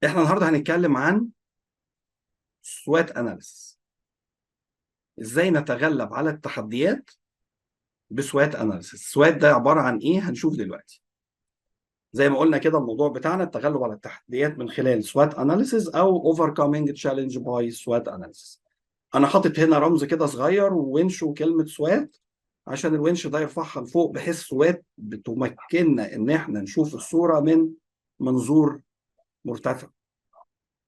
احنا النهارده هنتكلم عن سوات اناليسيس. ازاي نتغلب على التحديات بسوات اناليسيس. سوات ده عباره عن ايه؟ هنشوف دلوقتي. زي ما قلنا كده، الموضوع بتاعنا التغلب على التحديات من خلال سوات اناليسيس او overcoming challenge by SWOT analysis. انا حاطط هنا رمز كده صغير وونش وكلمه سوات عشان الونش ده يرفعها لفوق، بحيث سوات بتمكننا ان احنا نشوف الصوره من منظور مرتفع.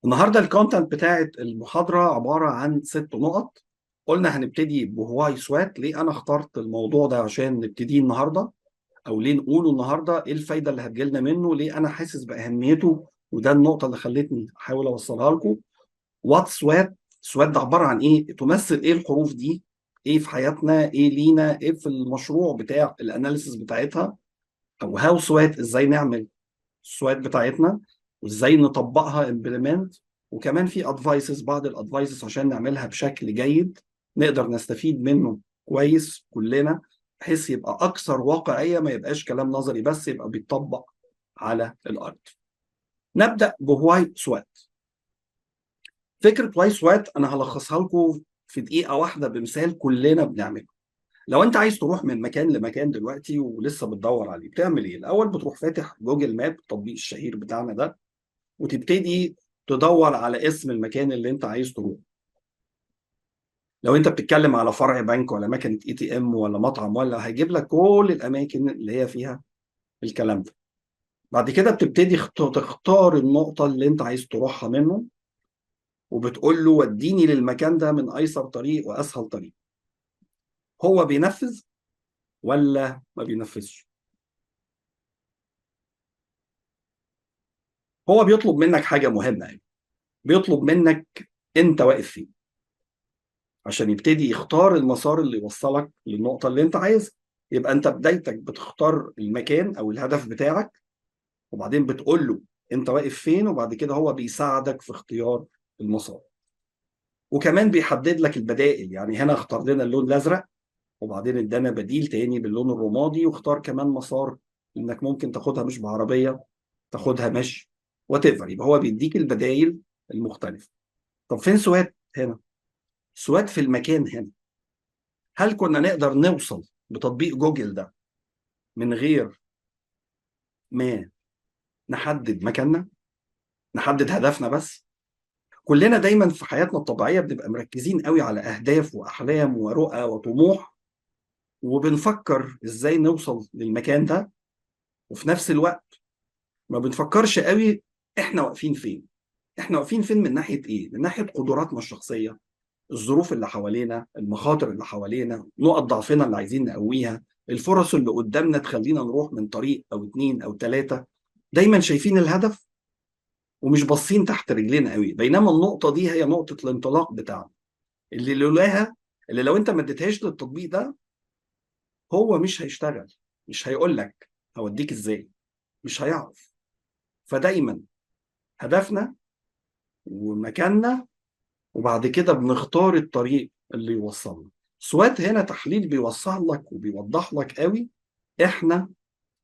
النهارده الكونتنت بتاعت المحاضره عباره عن 6 نقط. قلنا هنبتدي بهواي سوات. ليه انا اخترت الموضوع ده عشان نبتديه النهارده، او ليه نقوله النهارده؟ ايه الفايده اللي هتجيلنا منه؟ ليه انا حاسس باهميته؟ وده النقطه اللي خلتني احاول اوصلها لكم. وات سوات. سوات ده عباره عن ايه؟ تمثل ايه الحروف دي؟ ايه في حياتنا؟ ايه لينا؟ ايه في المشروع بتاع الاناليسيس بتاعتها؟ او هاو سوات، ازاي نعمل السوات بتاعتنا وازاي نطبقها امبلمنت. وكمان في ادفايسز، بعض الادفايسز عشان نعملها بشكل جيد نقدر نستفيد منه كويس كلنا، بحيث يبقى اكثر واقعيه، ما يبقاش كلام نظري بس، يبقى بيتطبق على الارض. نبدا بواي سوات. فكره واي سوات انا هلخصها لكم في دقيقه واحده بمثال كلنا بنعمله. لو انت عايز تروح من مكان لمكان دلوقتي ولسه بتدور عليه، بتعمل ايه؟ الاول بتروح فاتح جوجل ماب، التطبيق الشهير بتاعنا ده، وتبتدي تدور على اسم المكان اللي انت عايز تروح. لو انت بتتكلم على فرع بنك ولا مكنه اي تي ام ولا مطعم، ولا هيجيب لك كل الاماكن اللي هي فيها الكلام ده. بعد كده بتبتدي تختار النقطه اللي انت عايز تروحها منه، وبتقول له وديني للمكان ده من ايسر طريق واسهل طريق. هو بينفذ ولا ما بينفذش؟ هو بيطلب منك حاجه مهمه يعني. بيطلب منك انت واقف فين، عشان يبتدي يختار المسار اللي يوصلك للنقطة اللي انت عايزها. يبقى انت بدايتك بتختار المكان او الهدف بتاعك، وبعدين بتقول له انت واقف فين، وبعد كده هو بيساعدك في اختيار المسار. وكمان بيحدد لك البدائل. يعني هنا اختار لنا اللون الازرق، وبعدين ادانا بديل تاني باللون الرمادي، واختار كمان مسار انك ممكن تاخدها مش بعربية، تاخدها مشي، وات ايفر. يبقى هو بيديك البدائل المختلفة. طب فين سوات هنا؟ سوات في المكان هنا. هل كنا نقدر نوصل بتطبيق جوجل ده من غير ما نحدد مكاننا، نحدد هدفنا بس؟ كلنا دايما في حياتنا الطبيعية بنبقى مركزين قوي على أهداف وأحلام ورؤى وطموح، وبنفكر إزاي نوصل للمكان ده، وفي نفس الوقت ما بنفكرش قوي إحنا واقفين فين. إحنا واقفين فين من ناحية إيه؟ من ناحية قدراتنا الشخصية، الظروف اللي حوالينا، المخاطر اللي حوالينا، نقط ضعفنا اللي عايزين نقويها، الفرص اللي قدامنا تخلينا نروح من طريق أو اتنين أو تلاتة. دايما شايفين الهدف ومش باصين تحت رجلينا قوي، بينما النقطة دي هي نقطة الانطلاق بتاعنا، اللي لولاها، اللي لو انت ما اديتهاش للتطبيق ده، هو مش هيشتغل. مش هيقول لك هوديك ازاي، مش هيعرف. فدايما هدفنا ومكاننا، وبعد كده بنختار الطريق اللي يوصلنا. سوات هنا تحليل بيوصل لك وبيوضح لك قوي احنا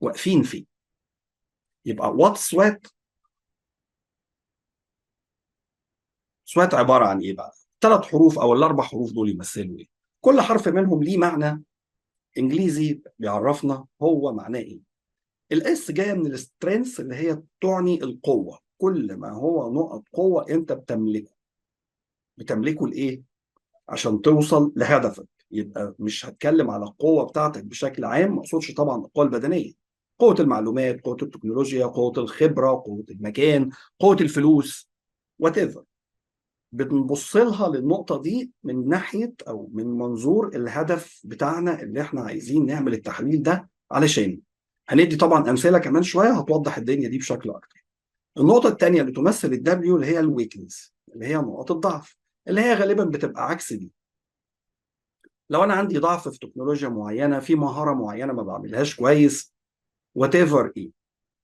واقفين فين. يبقى وات سوات. سوات عبارة عن ايه بقى؟ 3 حروف او ال4 حروف دول يمثلوا ايه؟ كل حرف منهم ليه معنى انجليزي بيعرفنا هو معناه ايه. الاس جايه من السترينث، اللي هي تعني القوه. كل ما هو نقط قوه انت بتملكه. بتملكه لايه؟ عشان توصل لهدفك. يبقى مش هتكلم على القوه بتاعتك بشكل عام، ما اقصدش طبعا القوه البدنيه، قوه المعلومات، قوه التكنولوجيا، قوه الخبره، قوه المكان، قوه الفلوس، وات ايفر. بنبص لها للنقطه دي من ناحيه او من منظور الهدف بتاعنا اللي احنا عايزين نعمل التحليل ده علشان. هندي طبعا امثله كمان شويه هتوضح الدنيا دي بشكل اكتر. النقطه الثانيه اللي تمثل الدبليو اللي هي الويكنس، اللي هي نقاط الضعف، اللي هي غالبا بتبقى عكس دي. لو انا عندي ضعف في تكنولوجيا معينه، في مهاره معينه ما بعملهاش كويس، وات ايفر ايه،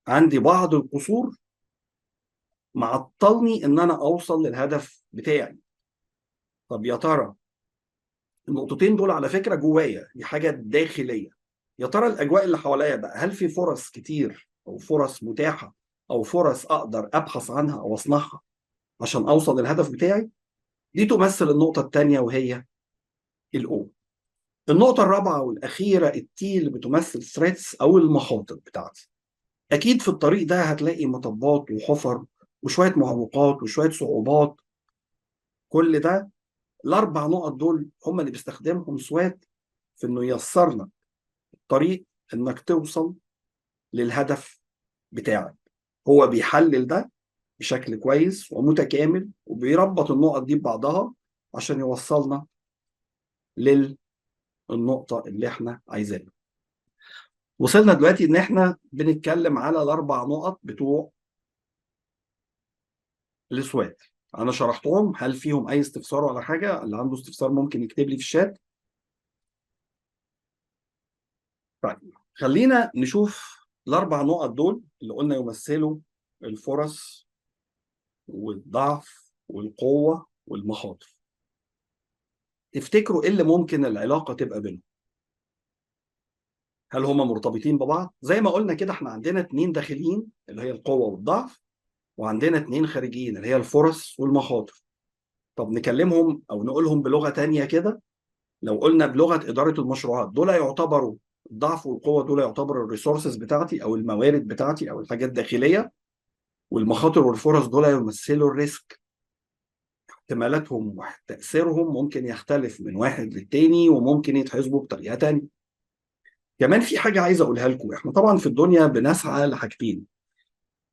عندي بعض القصور معطلني ان انا اوصل للهدف بتاعي. طب يا ترى النقطتين دول على فكره جوايا، دي حاجه داخليه. يا ترى الاجواء اللي حواليا بقى، هل في فرص كتير او فرص متاحه او فرص اقدر ابحث عنها او اصنعها عشان اوصل للهدف بتاعي، دي تمثل النقطة الثانية وهي الاو. النقطة الرابعة والأخيرة التي اللي بتمثل ثريتس أو المخاطر بتاعتي. أكيد في الطريق ده هتلاقي مطبات وحفر وشوية معوقات وشوية صعوبات. كل ده الأربع نقط دول هم اللي بيستخدمهم سوات في إنه ييسر لك الطريق إنك توصل للهدف بتاعك. هو بيحلل ده بشكل كويس ومتكامل وبيربط النقط دي ببعضها عشان يوصلنا للنقطة اللي احنا عايزينها. وصلنا دلوقتي ان احنا بنتكلم على الاربع نقط بتوع السوات. انا شرحتهم، هل فيهم اي استفسار ولا حاجه؟ اللي عنده استفسار ممكن يكتب لي في الشات. طيب خلينا نشوف الاربع نقط دول اللي قلنا يمثلوا الفرص والضعف والقوه والمخاطر. تفتكروا ايه اللي ممكن العلاقه تبقى بينهم؟ هل هما مرتبطين ببعض؟ زي ما قلنا كده احنا عندنا اتنين داخليين اللي هي القوه والضعف، وعندنا اتنين خارجيين اللي هي الفرص والمخاطر. طب نكلمهم او نقولهم بلغه تانية كده. لو قلنا بلغه اداره المشروعات، دول يعتبروا الضعف والقوه، دول يعتبروا الريسورسز بتاعتي او الموارد بتاعتي او الحاجات الداخليه. والمخاطر والفرص دول يمثلوا الريسك. احتمالاتهم وتاثيرهم ممكن يختلف من واحد للتاني وممكن يتحسبوا بطريقه تانية. كمان في حاجه عايز اقولها لكم، احنا طبعا في الدنيا بنسعى لحاجتين.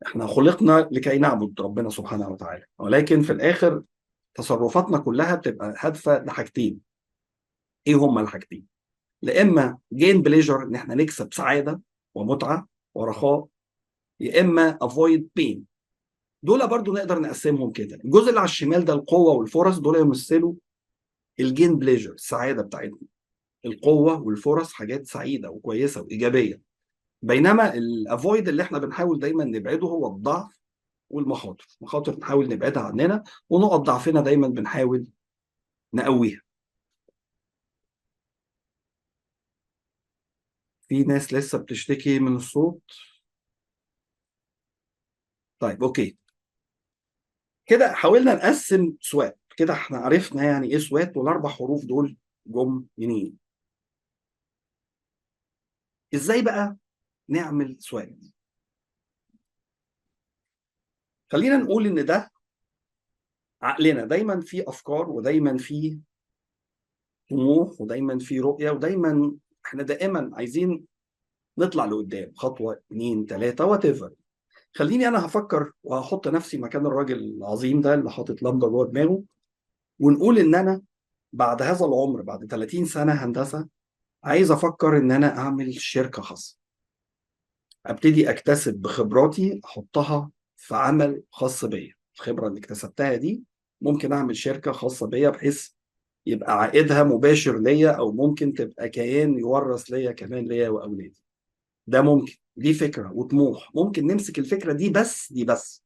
احنا خلقنا لكي نعبد ربنا سبحانه وتعالى، ولكن في الاخر تصرفاتنا كلها بتبقى هادفه لحاجتين. ايه هما الحاجتين؟ لا اما جين بليجر ان احنا نكسب سعاده ومتعه ورخاء، يا اما افويد بين. دول برضو نقدر نقسمهم كده. الجزء اللي على الشمال ده القوه والفرص، دول يمثلوا الجين بليجر، السعاده بتاعتنا. القوه والفرص حاجات سعيده وكويسه وايجابيه. بينما الافويد اللي احنا بنحاول دايما نبعده هو الضعف والمخاطر. مخاطر نحاول نبعدها عننا، ونقط ضعفنا دايما بنحاول نقويها. في ناس لسه بتشتكي من الصوت. طيب اوكي، كده حاولنا نقسم سوات. كده احنا عرفنا يعني ايه سوات والاربع حروف دول جم منين. ازاي بقى نعمل سوات؟ خلينا نقول ان ده عقلنا دايما فيه افكار، ودايما فيه طموح، ودايما فيه رؤيه، ودايما احنا دائما عايزين نطلع لقدام خطوه اتنين تلاته وات ايفر. خليني انا هفكر وهحط نفسي مكان الراجل العظيم ده اللي حاطط لمبه جوه دماغه، ونقول ان انا بعد هذا العمر، بعد 30 سنه هندسه، عايز افكر ان انا اعمل شركه خاصه. ابتدي اكتسب بخبراتي احطها في عمل خاص بيا. الخبره اللي اكتسبتها دي ممكن اعمل شركه خاصه بيا بحيث يبقى عائدها مباشر ليا، او ممكن تبقى كيان يورث ليا كمان ليا واولادي. ده ممكن، دي فكره وطموح. ممكن نمسك الفكره دي بس، دي بس،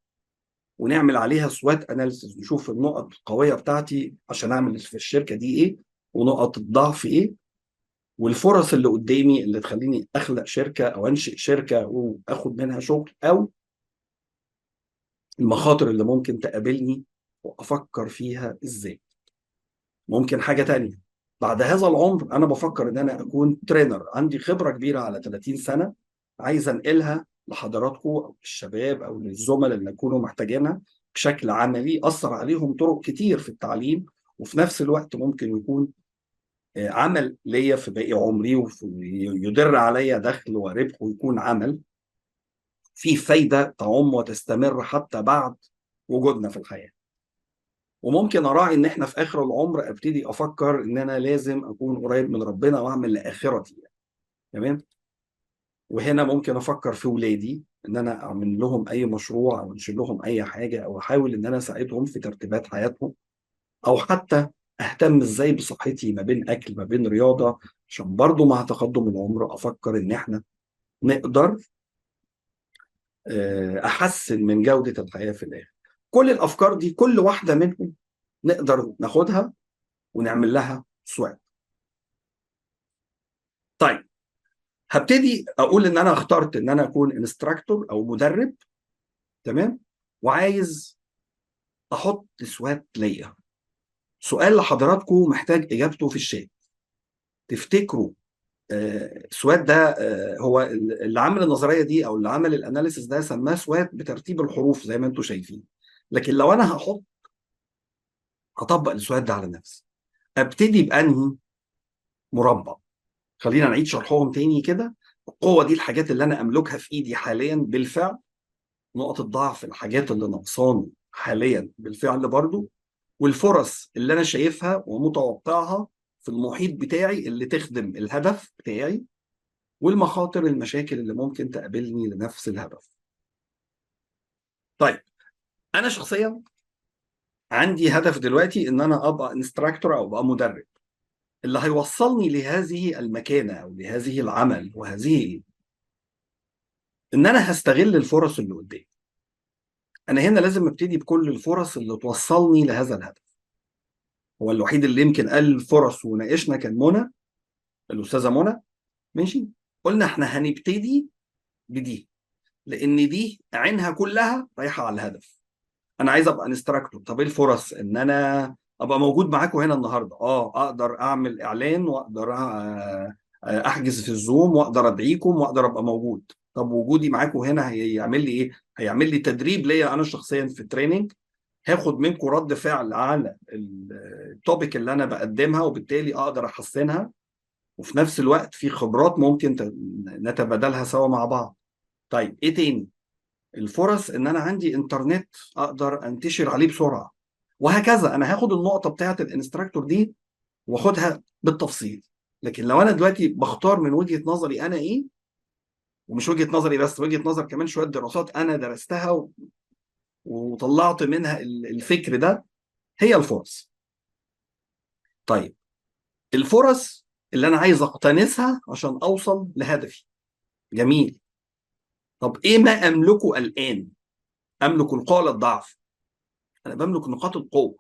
ونعمل عليها سوات اناليسيس، نشوف النقط القويه بتاعتي عشان اعمل في الشركه دي ايه، ونقط الضعف ايه، والفرص اللي قدامي اللي تخليني اخلق شركه او انشئ شركه واخد منها شغل، او المخاطر اللي ممكن تقابلني وافكر فيها ازاي. ممكن حاجه تانية، بعد هذا العمر انا بفكر ان انا اكون ترينر، عندي خبره كبيره على 30 سنه، عايز انقلها لحضراتكم او الشباب او للزملاء اللي يكونوا محتاجينها بشكل عملي، اثر عليهم طرق كتير في التعليم، وفي نفس الوقت ممكن يكون عمل ليا في باقي عمري ويدر عليا دخل وربح، ويكون عمل فيه فايدة تعم وتستمر حتى بعد وجودنا في الحياة. وممكن أراعي إن إحنا في آخر العمر أبتدي أفكر إن أنا لازم أكون قريب من ربنا وأعمل لآخرتي يعني. تمام. وهنا ممكن أفكر في ولادي إن أنا أعمل لهم أي مشروع أو أنشئ لهم أي حاجة، أو أحاول إن أنا أساعدهم في ترتيبات حياتهم، أو حتى أهتم إزاي بصحتي ما بين أكل ما بين رياضة، عشان برضو مع تقدم العمر أفكر إن إحنا نقدر احسن من جوده الحياه في الاخر. كل الافكار دي كل واحده منهم نقدر ناخدها ونعمل لها سواب. طيب هبتدي اقول ان انا اخترت ان انا اكون انستراكتور او مدرب، تمام. وعايز احط سوات ليا. سؤال لحضراتكم محتاج اجابته في الشات. تفتكروا سوات ده هو اللي عمل النظريه دي او اللي عمل الاناليسيس ده سماه سوات بترتيب الحروف زي ما انتم شايفين. لكن لو انا هطبق السوات ده على نفسي، ابتدي بانهي مربع؟ خلينا نعيد شرحهم تاني كده. القوه دي الحاجات اللي انا املكها في ايدي حاليا بالفعل. نقط الضعف الحاجات اللي ناقصاني حاليا بالفعل برضو. والفرص اللي انا شايفها ومتوقعها في المحيط بتاعي اللي تخدم الهدف بتاعي. والمخاطر المشاكل اللي ممكن تقابلني لنفس الهدف. طيب، انا شخصيا عندي هدف دلوقتي ان انا ابقى انستراكتور او ابقى مدرب. اللي هيوصلني لهذه المكانه او لهذه العمل وهذه ان انا هستغل الفرص اللي قدامي. انا هنا لازم ابتدي بكل الفرص اللي توصلني لهذا الهدف. هو الوحيد اللي يمكن قال الفرص وناقشنا كان منى، الاستاذه منى. ماشي. قلنا احنا هنبتدي بدي، لان دي عينها كلها رايحه على الهدف. انا عايز ابقى انستراكتور. طب ايه الفرص ان انا ابقى موجود معاكم هنا النهارده؟ اقدر اعمل اعلان واقدر احجز في الزوم واقدر ادعيكم واقدر ابقى موجود. طب وجودي معاكم هنا هيعمل لي ايه؟ هيعمل لي تدريب ليا انا شخصيا في التريننج. هاخد منكم رد فعل على التوبيك اللي انا بقدمها وبالتالي اقدر احسنها. وفي نفس الوقت في خبرات ممكن نتبادلها سوا مع بعض. طيب ايه تاني؟ الفرص ان انا عندي انترنت اقدر انتشر عليه بسرعه. وهكذا انا هاخد النقطه بتاعه الانستراكتور دي واخدها بالتفصيل. لكن لو انا دلوقتي بختار من وجهه نظري انا ايه، ومش وجهه نظري بس، وجهه نظر كمان شويه دراسات انا درستها وطلعت منها الفكر ده، هي الفرص. طيب، الفرص اللي انا عايز اقتنصها عشان اوصل لهدفي. جميل. طب ايه ما املكه الان؟ املك القوه ولا الضعف؟ انا بملك نقاط القوه.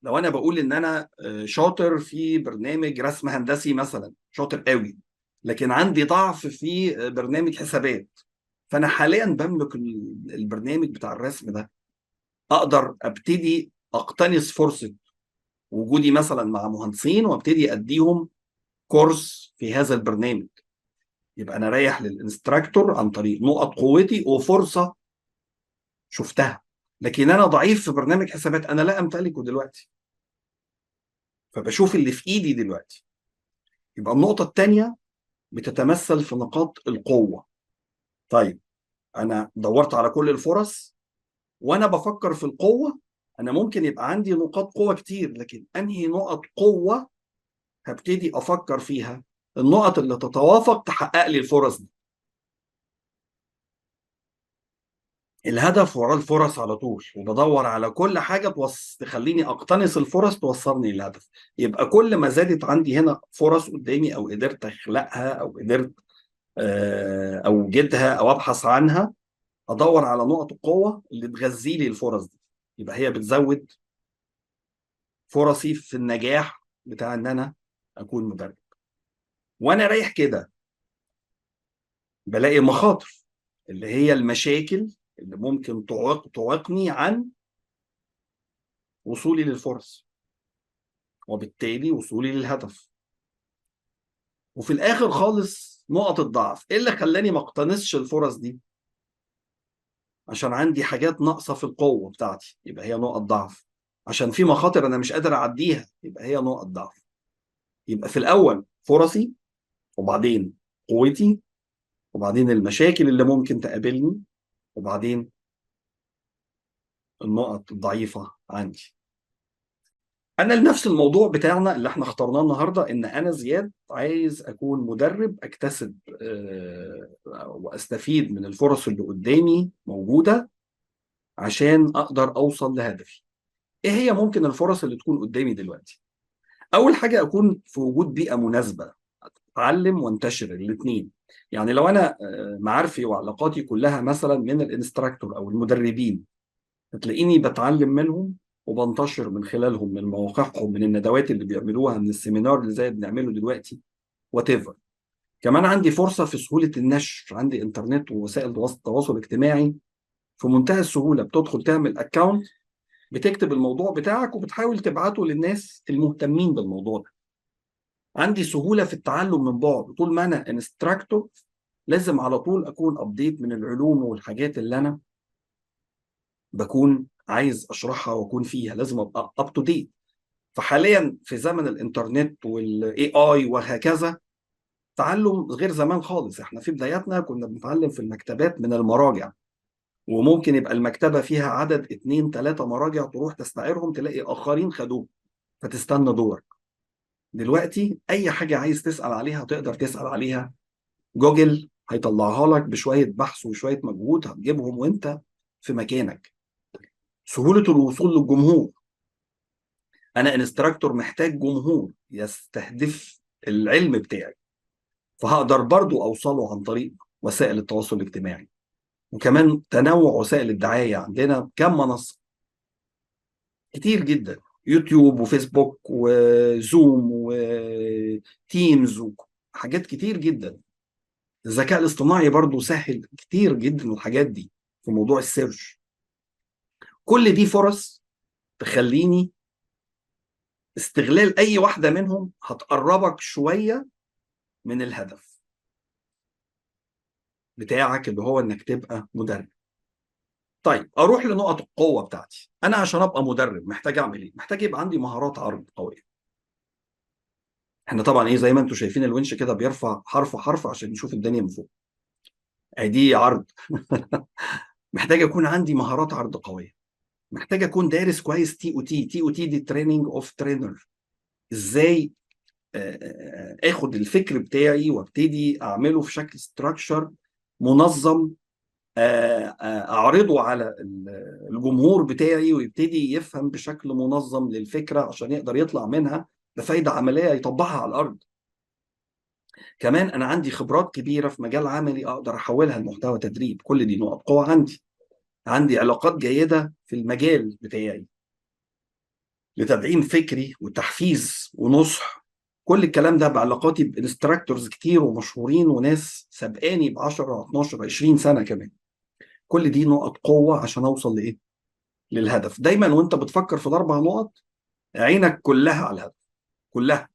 لو انا بقول ان انا شاطر في برنامج رسم هندسي مثلا، شاطر قوي، لكن عندي ضعف في برنامج حسابات، فانا حاليا بملك البرنامج بتاع الرسم ده. اقدر ابتدي اقتنص فرصه وجودي مثلا مع مهندسين وابتدي اديهم كورس في هذا البرنامج. يبقى انا رايح للانستراكتور عن طريق نقط قوتي وفرصه شفتها. لكن انا ضعيف في برنامج حسابات انا لا امتلكه دلوقتي، فبشوف اللي في ايدي دلوقتي. يبقى النقطه الثانيه بتتمثل في نقاط القوه. طيب، انا دورت على كل الفرص وانا بفكر في القوه. انا ممكن يبقى عندي نقاط قوه كتير، لكن انهي نقط قوه هبتدي افكر فيها؟ النقط اللي تتوافق تحقق لي الفرص دي. الهدف وراه الفرص على طول، وبدور على كل حاجه تخليني اقتنص الفرص توصلني للهدف. يبقى كل ما زادت عندي هنا فرص قدامي او قدرت اخلقها او قدرت اوجدها او ابحث عنها، ادور على نقط القوه اللي تغذي لي الفرص دي. يبقى هي بتزود فرصي في النجاح بتاع ان انا اكون مدرب. وانا رايح كده بلاقي مخاطر، اللي هي المشاكل اللي ممكن تعوقني عن وصولي للفرص وبالتالي وصولي للهدف. وفي الاخر خالص نقط الضعف، ايه اللي خلاني ما اقتنصش الفرص دي؟ عشان عندي حاجات ناقصه في القوه بتاعتي، يبقى هي نقط ضعف. عشان في مخاطر انا مش قادر اعديها، يبقى هي نقط ضعف. يبقى في الاول فرصي، وبعدين قوتي، وبعدين المشاكل اللي ممكن تقابلني، وبعدين النقط الضعيفه عندي. انا لنفس الموضوع بتاعنا اللي احنا اخترناه النهارده، ان انا زياد عايز اكون مدرب اكتسب واستفيد من الفرص اللي قدامي موجوده عشان اقدر اوصل لهدفي. ايه هي ممكن الفرص اللي تكون قدامي دلوقتي؟ اول حاجه اكون في وجود بيئه مناسبه، اتعلم وانتشر الاثنين. يعني لو انا معارفي وعلاقاتي كلها مثلا من الانستراكتور او المدربين، هتلاقيني بتعلم منهم وبنتشر من خلالهم، من مواقعهم، من الندوات اللي بيعملوها، من السيمينار اللي زي بنعمله دلوقتي، وات ايفر. كمان عندي فرصه في سهوله النشر، عندي انترنت ووسائل التواصل الاجتماعي في منتهى السهوله بتدخل تعمل اكونت، بتكتب الموضوع بتاعك وبتحاول تبعته للناس المهتمين بالموضوع ده. عندي سهوله في التعلم من بعد. طول ما انا انستراكتور لازم على طول اكون ابديت من العلوم والحاجات اللي انا بكون عايز اشرحها واكون فيها، لازم ابقى اب تو ديت. فحاليا في زمن الانترنت والاي اي وهكذا، تعلم غير زمان خالص. احنا في بداياتنا كنا بنتعلم في المكتبات من المراجع، وممكن يبقى المكتبة فيها عدد 2 3 مراجع تروح تستعيرهم تلاقي آخرين خدوه فتستنى دورك. دلوقتي أي حاجة عايز تسأل عليها تقدر تسأل عليها، جوجل هيطلعها لك بشوية بحث وشوية مجهود هتجيبهم وانت في مكانك. سهولة الوصول للجمهور. أنا انستراكتور محتاج جمهور يستهدف العلم بتاعي، فهقدر برضو أوصله عن طريق وسائل التواصل الاجتماعي. وكمان تنوع وسائل الدعاية، عندنا كم منصة كتير جدا، يوتيوب وفيسبوك وزوم وتيمز وحاجات كتير جدا. الذكاء الاصطناعي برضو سهل كتير جدا الحاجات دي في موضوع السيرش. كل دي فرص تخليني استغلال أي واحدة منهم هتقربك شوية من الهدف بتاعك اللي هو إنك تبقى مدرب. طيب أروح لنقط القوة بتاعتي. أنا عشان أبقى مدرب محتاج أعمل إيه؟ محتاج يبقى عندي مهارات عرض قوية. احنا طبعا ايه زي ما انتم شايفين الونش كده بيرفع حرف حرف عشان نشوف الدنيا من فوق. دي عرض. محتاج يكون عندي مهارات عرض قويه. محتاج اكون دارس كويس تي او تي. تي او تي دي تريننج اوف ترينر. ازاي اخد الفكر بتاعي وابتدي اعمله في شكل ستراكشر منظم، اعرضه على الجمهور بتاعي ويبتدي يفهم بشكل منظم للفكره عشان يقدر يطلع منها بفايده عمليه يطبقها على الارض. كمان انا عندي خبرات كبيره في مجال عملي اقدر احولها لمحتوى تدريب. كل دي نقط قوه عندي. عندي علاقات جيده في المجال بتاعي لتدعيم فكري وتحفيز ونصح. كل الكلام ده بعلاقاتي بانستراكتورز كتير ومشهورين وناس سبقاني ب 10 12 20 سنه كمان. كل دي نقط قوه عشان اوصل لايه؟ للهدف. دايما وانت بتفكر في ال4 نقط عينك كلها على الهدف، كلها.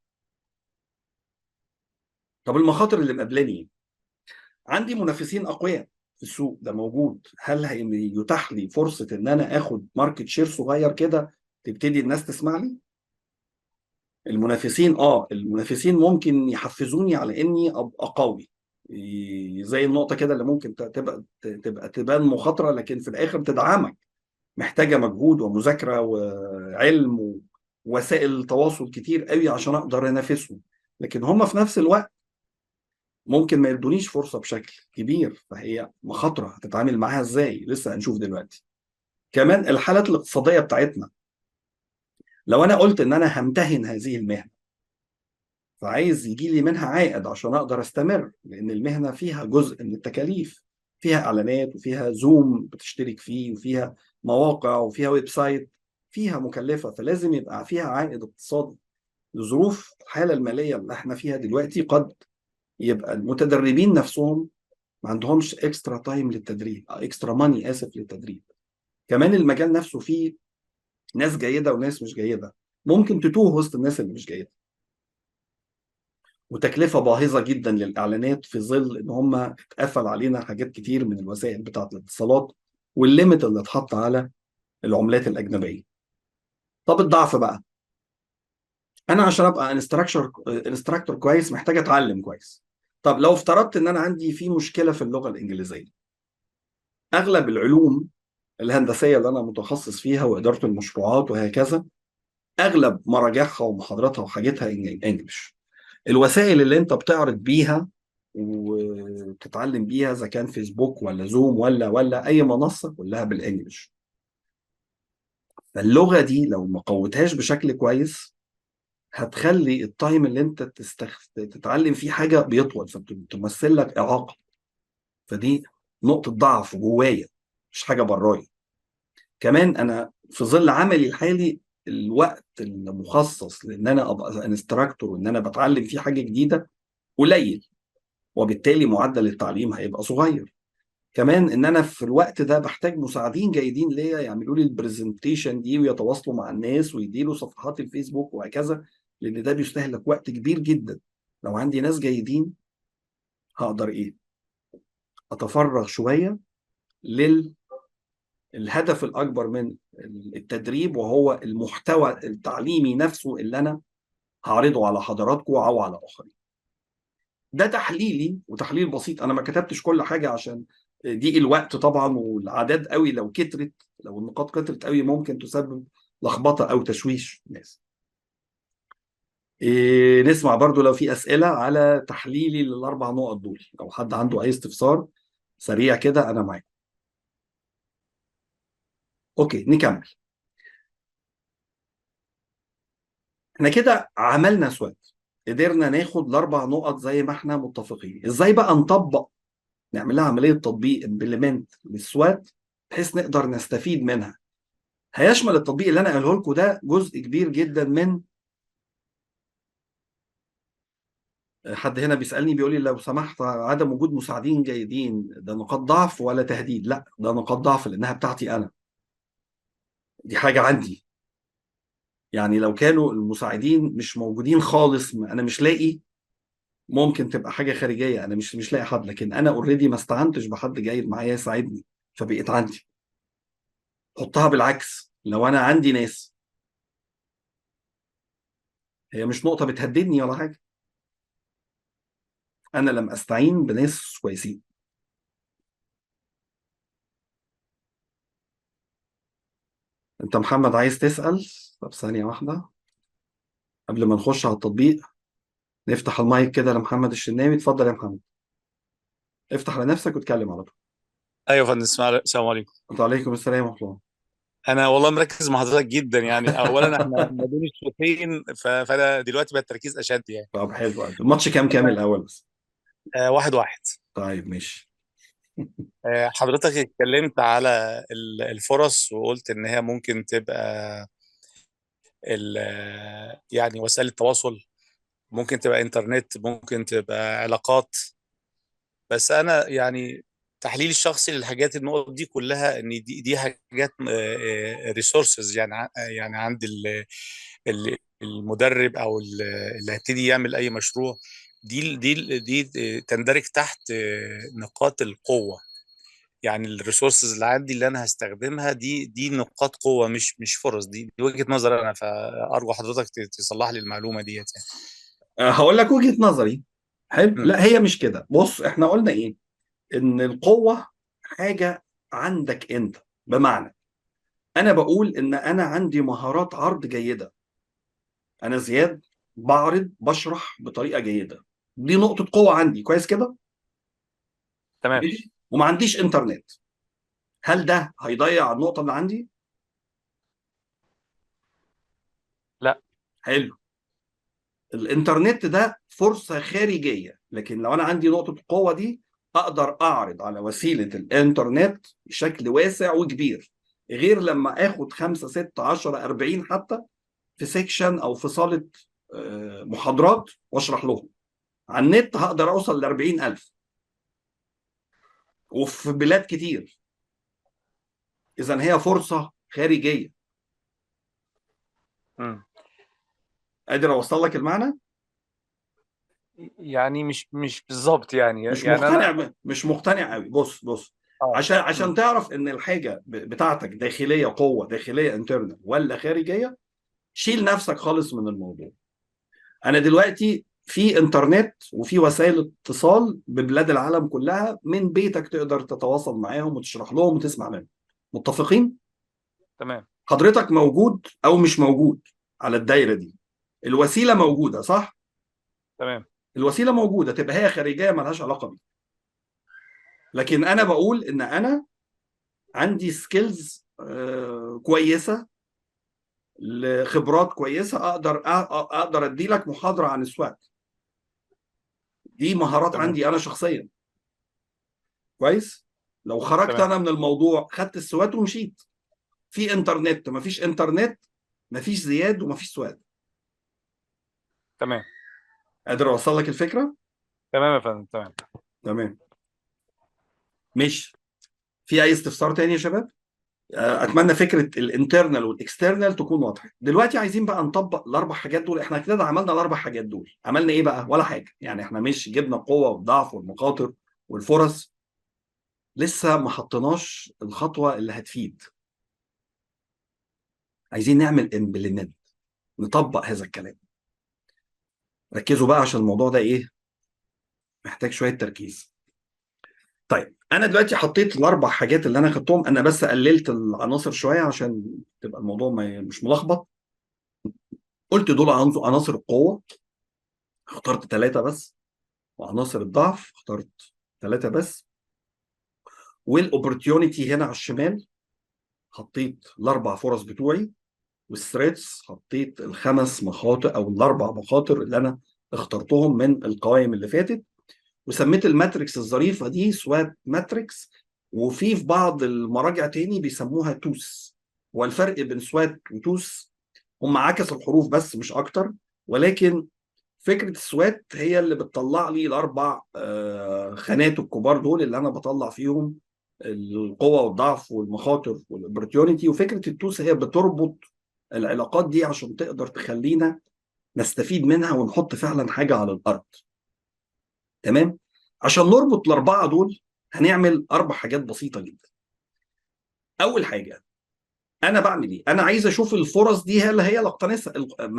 طب المخاطر اللي مقابلاني ايه؟ عندي منافسين اقوياء في السوق ده موجود. هل يتاح لي فرصه ان انا اخد ماركت شير صغير كده تبتدي الناس تسمع لي؟ المنافسين ممكن يحفزوني على اني ابقى قوي. زي النقطه كده اللي ممكن تبقى تبان مخاطره لكن في الاخر تدعمك. محتاجه مجهود ومذاكره وعلم ووسائل تواصل كتير قوي عشان اقدر انافسهم. لكن هم في نفس الوقت ممكن ما يدونيش فرصه بشكل كبير، فهي مخاطره هتتعامل معاها ازاي لسه هنشوف دلوقتي. كمان الحالات الاقتصاديه بتاعتنا. لو انا قلت ان انا همتهن هذه المهنه فعايز يجي لي منها عائد عشان اقدر استمر، لان المهنه فيها جزء من التكاليف، فيها اعلانات وفيها زوم بتشترك فيه وفيها مواقع وفيها ويب سايت، فيها مكلفه، فلازم يبقى فيها عائد اقتصادي. لظروف الحاله الماليه اللي احنا فيها دلوقتي قد يبقى المتدربين نفسهم ما عندهمش اكسترا تايم للتدريب، اكسترا ماني اسف للتدريب. كمان المجال نفسه فيه ناس جيده وناس مش جيده، ممكن تتوه وسط الناس اللي مش جيده. وتكلفه باهظه جدا للاعلانات في ظل ان هم اتقفل علينا حاجات كتير من الوسائل بتاعه الاتصالات والليمت اللي اتحط على العملات الاجنبيه. طب الضعف بقى. انا عشان ابقى انستراكتور كويس محتاج اتعلم كويس. طب لو افترضت ان انا عندي في مشكله في اللغه الانجليزيه، اغلب العلوم الهندسيه اللي انا متخصص فيها واداره المشروعات وهكذا اغلب مراجعها ومحاضراتها وحاجتها انجلش. الوسائل اللي انت بتعرض بيها وتتعلم بيها اذا كان فيسبوك ولا زوم ولا اي منصه كلها بالانجلش. فاللغه دي لو ما قوتهاش بشكل كويس هتخلي التايم اللي انت تتعلم فيه حاجه بيطول فبتمثل لك اعاقه. فدي نقطه ضعف جوايا مش حاجه برايا. كمان انا في ظل عملي الحالي الوقت المخصص لان انا ابقى انستراكتور وان انا بتعلم فيه حاجه جديده قليل، وبالتالي معدل التعليم هيبقى صغير. كمان ان انا في الوقت ده بحتاج مساعدين جيدين ليا يعملوا لي البرزنتيشن دي ويتواصلوا مع الناس ويديروا صفحات الفيسبوك وهكذا، لان ده بيستهلك وقت كبير جدا. لو عندي ناس جيدين هقدر ايه، اتفرغ شويه للهدف الاكبر من التدريب، وهو المحتوى التعليمي نفسه اللي انا هعرضه على حضراتكم او على اخرين. ده تحليلي وتحليل بسيط، انا ما كتبتش كل حاجه عشان ضيق الوقت طبعا، والاعداد قوي لو كترت، لو النقاط كترت قوي ممكن تسبب لخبطه او تشويش الناس. نسمع برضو لو في اسئله على تحليلي للاربع نقط دول، لو حد عنده اي استفسار سريع كده انا معاك. اوكي نكمل. احنا كده عملنا سوات، قدرنا ناخد الاربع نقط زي ما احنا متفقين. ازاي بقى نطبق، نعمل لها عمليه تطبيق امبلمنت للسوات بحيث نقدر نستفيد منها؟ هيشمل التطبيق اللي انا قاله لكم ده جزء كبير جدا من، حد هنا بيسالني بيقول لي لو سمحت عدم وجود مساعدين جيدين ده نقاط ضعف ولا تهديد؟ لا ده نقاط ضعف لانها بتاعتي انا، دي حاجه عندي. يعني لو كانوا المساعدين مش موجودين خالص، انا مش لاقي، ممكن تبقى حاجه خارجيه، انا مش لاقي حد، لكن انا اوريدي ما استعنتش بحد جاي معايا يساعدني فبقيت عندي. حطها بالعكس، لو انا عندي ناس، هي مش نقطه بتهددني ولا حاجه، انا لم استعين بناس كويسين. انت محمد عايز تسال؟ طب ثانيه واحده قبل ما نخش على التطبيق، نفتح المايك كده لمحمد الشناوي. اتفضل يا محمد، افتح على نفسك واتكلم على طول. ايوه يا فندم، السلام عليكم. وعليكم السلام ورحمه الله. انا والله مركز مع حضرتك جدا. يعني اولا احنا ما بين الشوطين، فانا دلوقتي بقى التركيز اشد يعني. طب حلو قوي. الماتش كام كام تمام. الاول بس؟ 1-1. طيب ماشي. حضرتك اتكلمت على الفرص، وقلت ان هي ممكن تبقى يعني وسائل التواصل، ممكن تبقى انترنت، ممكن تبقى علاقات. بس انا يعني تحليلي الشخصي للحاجات، النقط دي كلها، ان دي حاجات ريسورسز، يعني يعني عند المدرب او اللي هيبتدي يعمل اي مشروع. دي تندرج تحت نقاط القوة. يعني الريسورسز اللي عندي اللي انا هستخدمها، دي نقاط قوة، مش فرص. دي وجهة نظر انا، فارجو حضرتك تصلح لي المعلومة ديت يعني. هقول لك وجهة نظري. حلو، مم. لا هي مش كده. بص احنا قلنا ايه، ان القوة حاجة عندك انت. بمعنى انا بقول ان انا عندي مهارات عرض جيدة، انا زياد بعرض بشرح بطريقة جيدة، دي نقطة قوة عندي، كويس كده. تمام. ماشي، وما عنديش انترنت، هل ده هيضيع النقطة اللي عندي؟ لا. حلو. الانترنت ده فرصة خارجية، لكن لو انا عندي نقطة القوة دي اقدر اعرض على وسيلة الانترنت بشكل واسع وكبير، غير لما اخد 5 6 10 40 حتى في سيكشن او في صالة محاضرات واشرح لهم. على النت هقدر اوصل ل 40,000 وفي بلاد كتير، اذا هي فرصة خارجية. مم. قادر اوصل لك المعنى؟ يعني مش بالظبط يعني مش يعني انا. مقتنع، مش مقتنع قوي. بص بص، اه. عشان مم. تعرف ان الحاجه بتاعتك داخليه، قوه داخليه انترنال ولا خارجيه، شيل نفسك خالص من الموضوع. انا دلوقتي في انترنت وفي وسائل اتصال ببلاد العالم كلها، من بيتك تقدر تتواصل معاهم وتشرح لهم وتسمع منهم. متفقين؟ تمام. حضرتك موجود او مش موجود على الدايره دي، الوسيله موجوده صح؟ تمام. الوسيله موجوده، تبقى هي خارجيه ملهاش علاقه بيك. لكن انا بقول ان انا عندي سكيلز كويسه، لخبرات كويسه، اقدر ادي لك محاضره عن السواق. دي مهارات تمام. عندي انا شخصيا. كويس. لو خرجت تمام. انا من الموضوع خدت السواد ومشيت، في انترنت مفيش انترنت، مفيش زياد ومفيش سواد. تمام. قادر اوصل لك الفكره؟ تمام يا فندم. تمام. تمام. مش في اي استفسار تاني يا شباب؟ اتمنى فكره الانترنال والاكسترنال تكون واضحه. دلوقتي عايزين بقى نطبق الاربع حاجات دول. احنا كده عملنا الاربع حاجات دول، عملنا ايه بقى؟ ولا حاجه. يعني احنا مش جبنا القوه والضعف والمخاطر والفرص، لسه ما حطيناش الخطوه اللي هتفيد. عايزين نعمل امبلمنت، نطبق هذا الكلام. ركزوا بقى عشان الموضوع ده ايه، محتاج شويه تركيز. طيب انا دلوقتي حطيت الاربع حاجات اللي انا خدتهم، انا بس قللت العناصر شويه عشان تبقى الموضوع مش ملخبط. قلت دول عناصر القوه، اخترت 3 بس. وعناصر الضعف اخترت 3 بس. والاوبورتيونيتي هنا على الشمال حطيت الاربع فرص بتوعي. والثريتس حطيت ال5 مخاطر او ال4 مخاطر اللي انا اخترتهم من القوائم اللي فاتت. وسميت الماتريكس الظريفه دي سوات ماتريكس. وفي بعض المراجع تاني بيسموها توس. والفرق بين سوات وتوس هم عكس الحروف بس مش اكتر. ولكن فكره السوات هي اللي بتطلع لي الاربع خانات الكبار دول اللي انا بطلع فيهم القوه والضعف والمخاطر والاوبورتيونيتي. وفكره التوس هي بتربط العلاقات دي عشان تقدر تخلينا نستفيد منها ونحط فعلا حاجه على الارض. تمام. عشان نربط الاربعه دول هنعمل 4 حاجات بسيطه جدا. اول حاجه انا بعمل ايه؟ انا عايز اشوف الفرص دي هل هي الاقتناص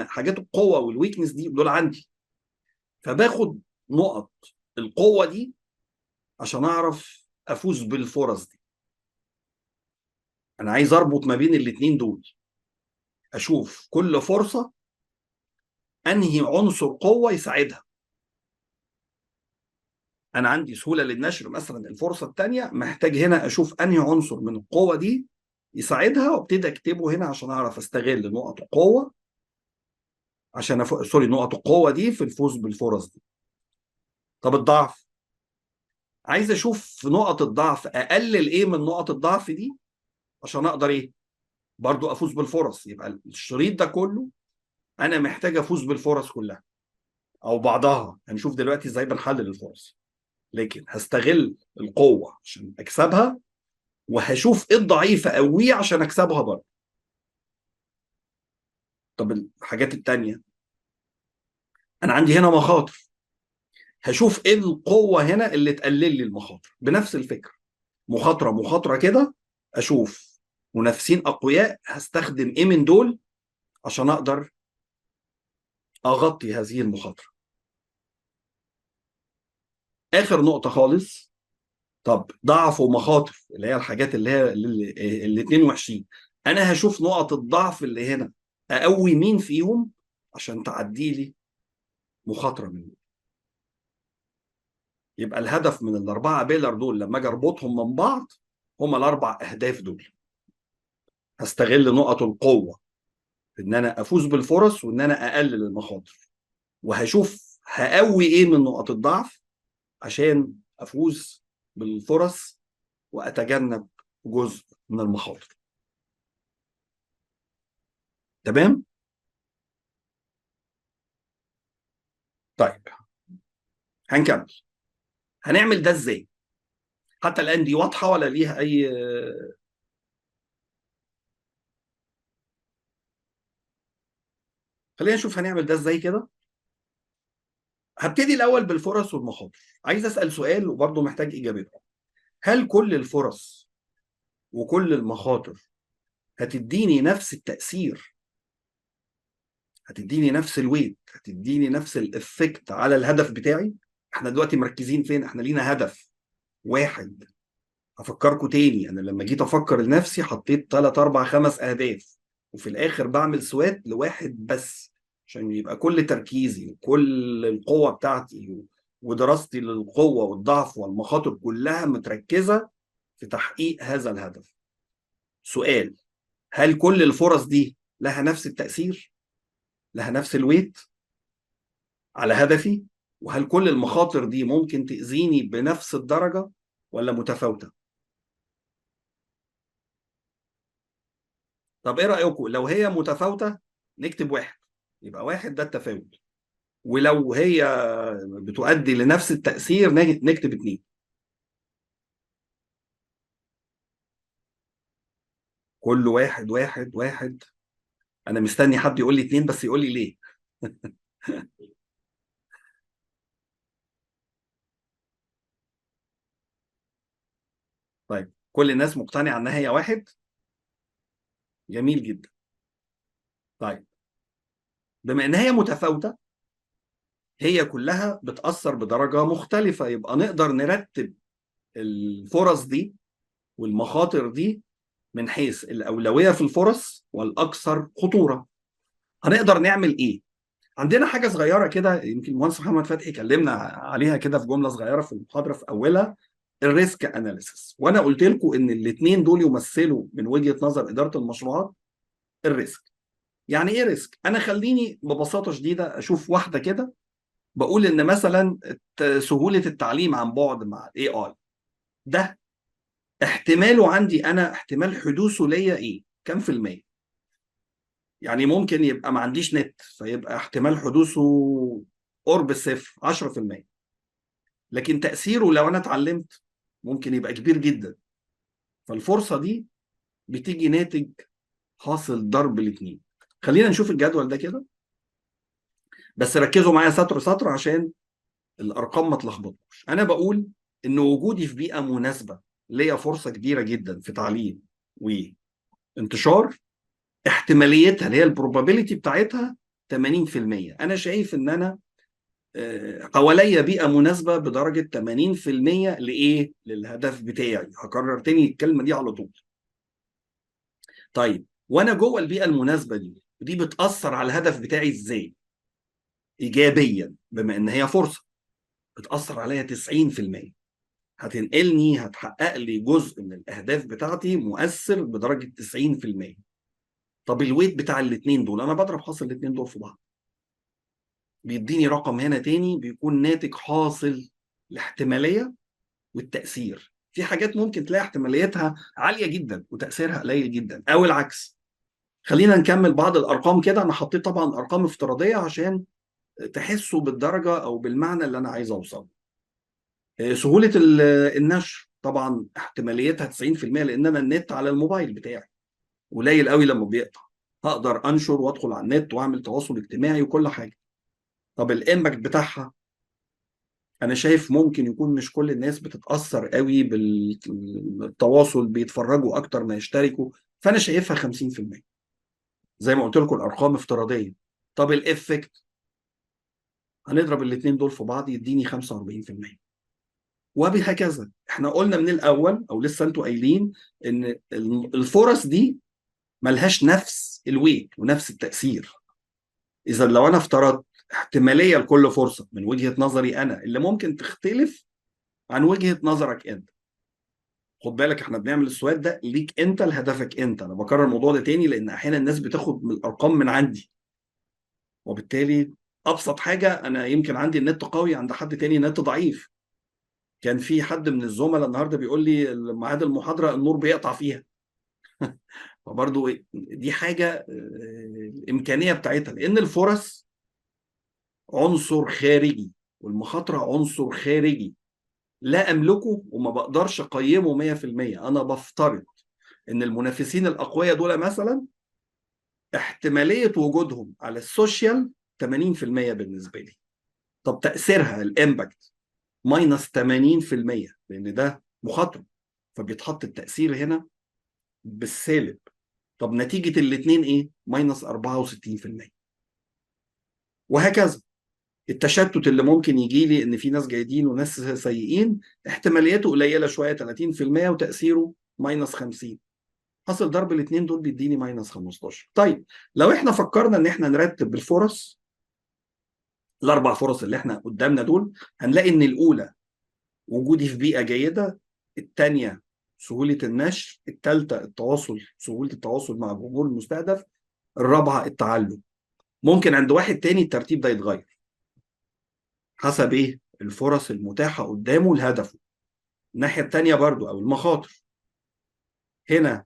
حاجات القوه والويكنس دي دول عندي. فباخد نقط القوه دي عشان اعرف افوز بالفرص دي. انا عايز اربط ما بين الاثنين دول، اشوف كل فرصه انهي عنصر قوه يساعدها. انا عندي سهوله للنشر مثلا، الفرصه الثانيه محتاج هنا اشوف انهي عنصر من القوه دي يساعدها، وابتدي اكتبه هنا عشان اعرف استغل نقط القوه عشان نقط القوه دي في الفوز بالفرص دي. طب الضعف، عايز اشوف في نقط الضعف اقلل ايه من نقط الضعف دي عشان اقدر ايه برضو افوز بالفرص. يبقى الشريط ده كله انا محتاج افوز بالفرص كلها او بعضها. هنشوف دلوقتي ازاي بنحلل الفرص. لكن هستغل القوه عشان اكسبها، وهشوف ايه الضعيف اقويه عشان اكسبها برضه. طب الحاجات التانية، انا عندي هنا مخاطر، هشوف ايه القوه هنا اللي تقلل لي المخاطر. بنفس الفكره، مخاطره كده، اشوف منافسين اقوياء هستخدم ايه من دول عشان اقدر اغطي هذه المخاطره. اخر نقطه خالص، طب ضعف ومخاطر اللي هي الحاجات اللي هي الاثنين وحشين، انا هشوف نقط الضعف اللي هنا اقوي مين فيهم عشان تعدي لي مخاطره منهم. يبقى الهدف من ال4 بيلر دول لما اجي اربطهم من بعض هم ال4 اهداف دول. هستغل نقط القوه في ان انا افوز بالفرص وان انا اقلل المخاطر، وهشوف هقوي ايه من نقط الضعف عشان افوز بالفرص واتجنب جزء من المخاطر. تمام. طيب هنكمل. هنعمل ده ازاي؟ حتى الان دي واضحه ولا ليها اي؟ خلينا نشوف هنعمل ده ازاي كده. هبتدي الاول بالفرص والمخاطر. عايز اسال سؤال وبرضه محتاج اجابته. هل كل الفرص وكل المخاطر هتديني نفس التاثير؟ هتديني نفس الويت؟ هتديني نفس الافكت على الهدف بتاعي؟ احنا دلوقتي مركزين فين؟ احنا لينا هدف واحد. هفكركم تاني، انا لما جيت افكر لنفسي حطيت 3 4 5 اهداف، وفي الاخر بعمل سوات لواحد بس عشان يبقى كل تركيزي وكل القوة بتاعتي ودراستي للقوة والضعف والمخاطر كلها متركزة في تحقيق هذا الهدف. سؤال، هل كل الفرص دي لها نفس التأثير؟ لها نفس الويت على هدفي؟ وهل كل المخاطر دي ممكن تأذيني بنفس الدرجة ولا متفاوتة؟ طب ايه رأيكم لو هي متفاوتة نكتب 1، يبقى 1 ده التفاوت. ولو هي بتؤدي لنفس التأثير نكتب 2. كل واحد واحد واحد. انا مستني حد يقول لي اتنين، بس يقول لي ليه. طيب كل الناس مقتنعه انها هي واحد. جميل جدا. طيب بما ان هي متفاوته، هي كلها بتأثر بدرجة مختلفة، يبقى نقدر نرتب الفرص دي والمخاطر دي من حيث الأولوية في الفرص والأكثر خطورة. هنقدر نعمل إيه؟ عندنا حاجة صغيرة كده، يمكن المهندس محمد فتحي كلمنا عليها كده في جملة صغيرة في المحاضرة في أولها، الريسك أناليسيس. وأنا قلت لكم إن الاثنين دول يمثلوا من وجهة نظر إدارة المشروعات الريسك. يعني إيه ريسك؟ أنا خليني ببساطة شديدة أشوف واحدة كده، بقول ان مثلا سهوله التعليم عن بعد مع الاي اي ده، احتماله عندي انا، احتمال حدوثه ليا ايه؟ كم في المية؟ يعني ممكن يبقى ما عنديش نت، فيبقى احتمال حدوثه قرب الصفر، 10%. لكن تأثيره لو انا اتعلمت ممكن يبقى كبير جدا. فالفرصة دي بتيجي ناتج حاصل ضرب الاثنين. خلينا نشوف الجدول ده كده، بس ركزوا معايا سطر سطر عشان الارقام ما تلخبطوش. انا بقول ان وجودي في بيئه مناسبه ليا فرصه كبيره جدا في تعليم وانتشار، احتماليتها اللي هي البروبابيلتي بتاعتها 80%. انا شايف ان انا حواليا بيئه مناسبه بدرجه 80% لايه؟ للهدف بتاعي. هكرر تاني الكلمه دي على طول. طيب وانا جوه البيئه المناسبه دي بتاثر على الهدف بتاعي ازاي؟ ايجابيا، بما ان هي فرصه بتاثر عليا 90%. هتنقلني، هتحقق لي جزء من الاهداف بتاعتي مؤثر بدرجه 90%. طب الويت بتاع الاثنين دول، انا بضرب حاصل الاثنين دول في بعض، بيديني رقم هنا تاني بيكون ناتج حاصل الاحتماليه والتاثير. في حاجات ممكن تلاقي احتماليتها عاليه جدا وتاثيرها قليل جدا، او العكس. خلينا نكمل بعض الارقام كده. انا حطيت طبعا ارقام افتراضيه عشان تحسوا بالدرجه او بالمعنى اللي انا عايز اوصله. سهوله النشر طبعا احتماليتها 90%، لان انا النت على الموبايل بتاعي قليل قوي لما بيقطع. هقدر انشر وادخل على النت واعمل تواصل اجتماعي وكل حاجه. طب الامباكت بتاعها، انا شايف ممكن يكون مش كل الناس بتتاثر قوي بالتواصل، بيتفرجوا اكتر ما يشتركوا. فانا شايفها 50%. زي ما قلت لكم الارقام افتراضيه. طب الافكت، هنضرب الاثنين دول في بعض يديني 45%. وبهكذا احنا قلنا من الاول، او لسه انتوا قايلين ان الفرص دي ملهاش نفس الويت ونفس التاثير. اذا لو انا افترضت احتماليه لكل فرصه من وجهه نظري انا اللي ممكن تختلف عن وجهه نظرك انت، خد بالك احنا بنعمل السؤال ده ليك انت لهدفك انت. انا بكرر الموضوع ده تاني لان احيانا الناس بتاخد من الارقام من عندي، وبالتالي ابسط حاجه، انا يمكن عندي النت قوي، عند حد تاني النت ضعيف. كان في حد من الزملاء النهارده بيقول لي ميعاد المحاضره النور بيقطع فيها. فبرضو دي حاجه الامكانيه بتاعتها، لان الفرص عنصر خارجي والمخاطره عنصر خارجي لا املكه وما بقدرش اقيمه 100%. انا بفترض ان المنافسين الاقوياء دول مثلا احتماليه وجودهم على السوشيال 80% بالنسبه لي. طب تاثيرها الامباكت ماينس 80%، لان ده مخاطره، فبيتحط التاثير هنا بالسالب. طب نتيجه الاثنين ايه؟ ماينس 64%. وهكذا التشتت اللي ممكن يجي لي ان في ناس جيدين وناس سيئين، احتماليته قليله شويه 30%، وتاثيره ماينس 50. حاصل ضرب الاثنين دول بيديني ماينس 15. طيب لو احنا فكرنا ان احنا نرتب الفرص، الاربع فرص اللي احنا قدامنا دول، هنلاقي ان الاولى وجودي في بيئه جيده، الثانيه سهوله النشر، الثالثه التواصل، سهوله التواصل مع الجمهور المستهدف، الرابعه التعلم. ممكن عند واحد تاني الترتيب ده يتغير حسب ايه؟ الفرص المتاحه قدامه لهدفه. الناحيه الثانيه برضو او المخاطر، هنا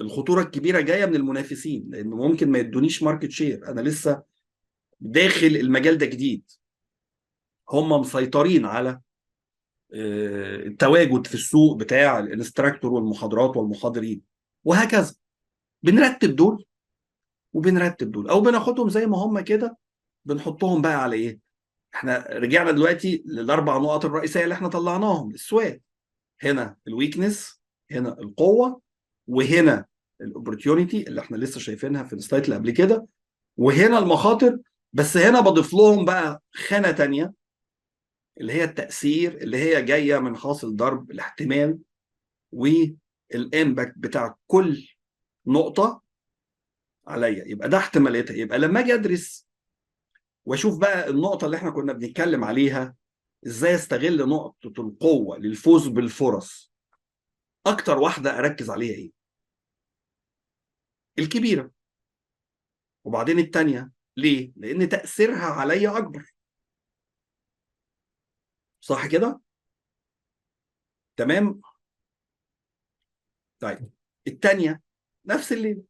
الخطوره الكبيره جايه من المنافسين، لانه ممكن ما يدونيش ماركت شير. انا لسه داخل المجال ده جديد، هم مسيطرين على التواجد في السوق بتاع الانستراكتور والمحاضرات والمحاضرين، وهكذا. بنرتب دول وبنرتب دول، او بناخدهم زي ما هم كده، بنحطهم بقى على ايه؟ احنا رجعنا دلوقتي للاربع نقط الرئيسيه اللي احنا طلعناهم. السوات، هنا الويكنس، هنا القوه، وهنا الاوبورتيونيتي اللي احنا لسه شايفينها في السلايد اللي قبل كده، وهنا المخاطر. بس هنا بضيف لهم بقى خانه تانية اللي هي التاثير، اللي هي جايه من حاصل ضرب الاحتمال والامباكت بتاع كل نقطه عليا. يبقى ده احتمالاتها. يبقى لما اجي ادرس واشوف بقى النقطه اللي احنا كنا بنتكلم عليها، ازاي استغل نقطه القوه للفوز بالفرص، اكتر واحده اركز عليها ايه؟ الكبيره. وبعدين الثانيه. ليه؟ لان تاثيرها عليا اكبر. صح كده؟ تمام. طيب الثانيه نفس الليل.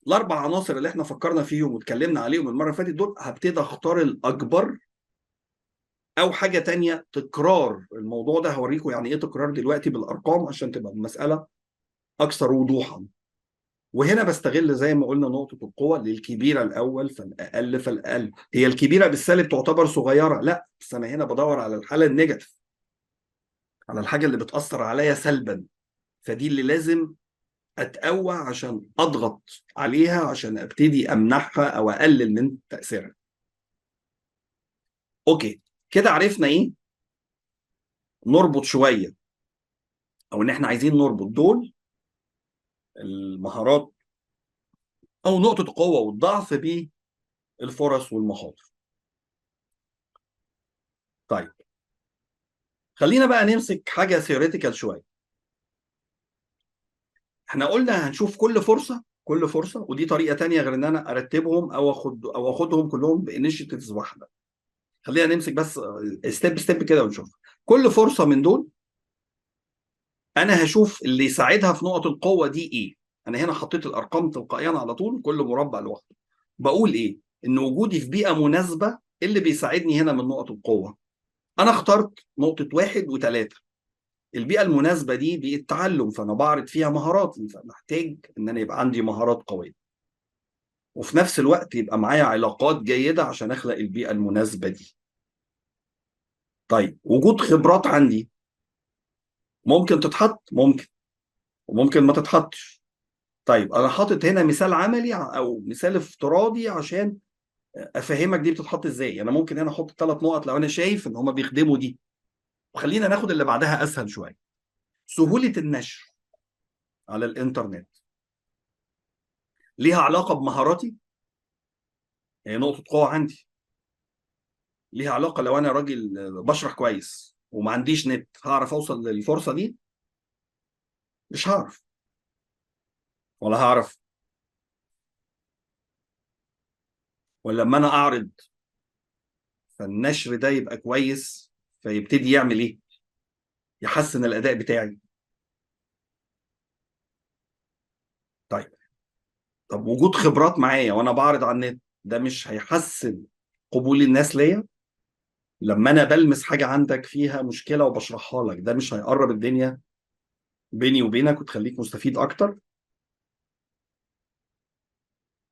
الاربع عناصر اللي احنا فكرنا فيهم واتكلمنا عليهم المره اللي فاتت دول، هبتدي اختار الاكبر. او حاجه تانية، تكرار الموضوع ده. هوريكم يعني ايه تكرار دلوقتي بالارقام عشان تبقى المساله اكثر وضوحا. وهنا بستغل زي ما قلنا نقطه القوه للكبيره الاول فالاقل فالاقل. هي الكبيره بالسالب تعتبر صغيره؟ لا، بس انا هنا بدور على الحاله النيجاتيف، على الحاجه اللي بتاثر عليا سلبا. فدي اللي لازم اتقوى عشان اضغط عليها، عشان ابتدي امنحها او اقلل من تاثيرها. اوكي، كده عرفنا ايه نربط شويه، او ان احنا عايزين نربط دول المهارات او نقطه القوه والضعف بالفرص والمخاطر. طيب خلينا بقى نمسك حاجه ثيوريتيكال شويه. احنا قلنا هنشوف كل فرصه كل فرصه، ودي طريقه تانية غير ان انا ارتبهم او اخدهم كلهم بانيشيتيفز واحده. خلينا نمسك بس ستيب ستيب كده ونشوف. كل فرصه من دول انا هشوف اللي يساعدها في نقط القوه دي ايه. انا هنا حطيت الارقام تلقائيا على طول، كل مربع لوحده. بقول ايه؟ ان وجودي في بيئه مناسبه اللي بيساعدني هنا من نقط القوه. انا اخترت نقطه واحد وثلاثه. البيئه المناسبه دي بيئه تعلم، فانا بعرض فيها مهاراتي، فمحتاج ان انا يبقى عندي مهارات قويه، وفي نفس الوقت يبقى معايا علاقات جيده عشان اخلق البيئه المناسبه دي. طيب وجود خبرات عندي ممكن تتحط، ممكن، وممكن ما تتحطش. طيب انا حاطط هنا مثال عملي او مثال افتراضي عشان افهمك دي بتتحط ازاي. انا ممكن هنا احط 3 نقط لو انا شايف ان هم بيخدموا دي. وخلينا ناخد اللي بعدها اسهل شويه. سهوله النشر على الانترنت ليها علاقه بمهاراتي، هي نقطه قوه عندي. ليها علاقه لو انا راجل بشرح كويس وما عنديش نت، هعرف اوصل للفرصه دي؟ مش هعرف. ولا هعرف؟ ولا لما انا اعرض فالنشر ده يبقى كويس، فيبتدي يعمل ايه؟ يحسن الاداء بتاعي. طيب، طب وجود خبرات معايا وانا بعرض على النت ده مش هيحسن قبول الناس ليا؟ لما انا بلمس حاجه عندك فيها مشكله وبشرحها لك، ده مش هيقرب الدنيا بيني وبينك وتخليك مستفيد اكتر؟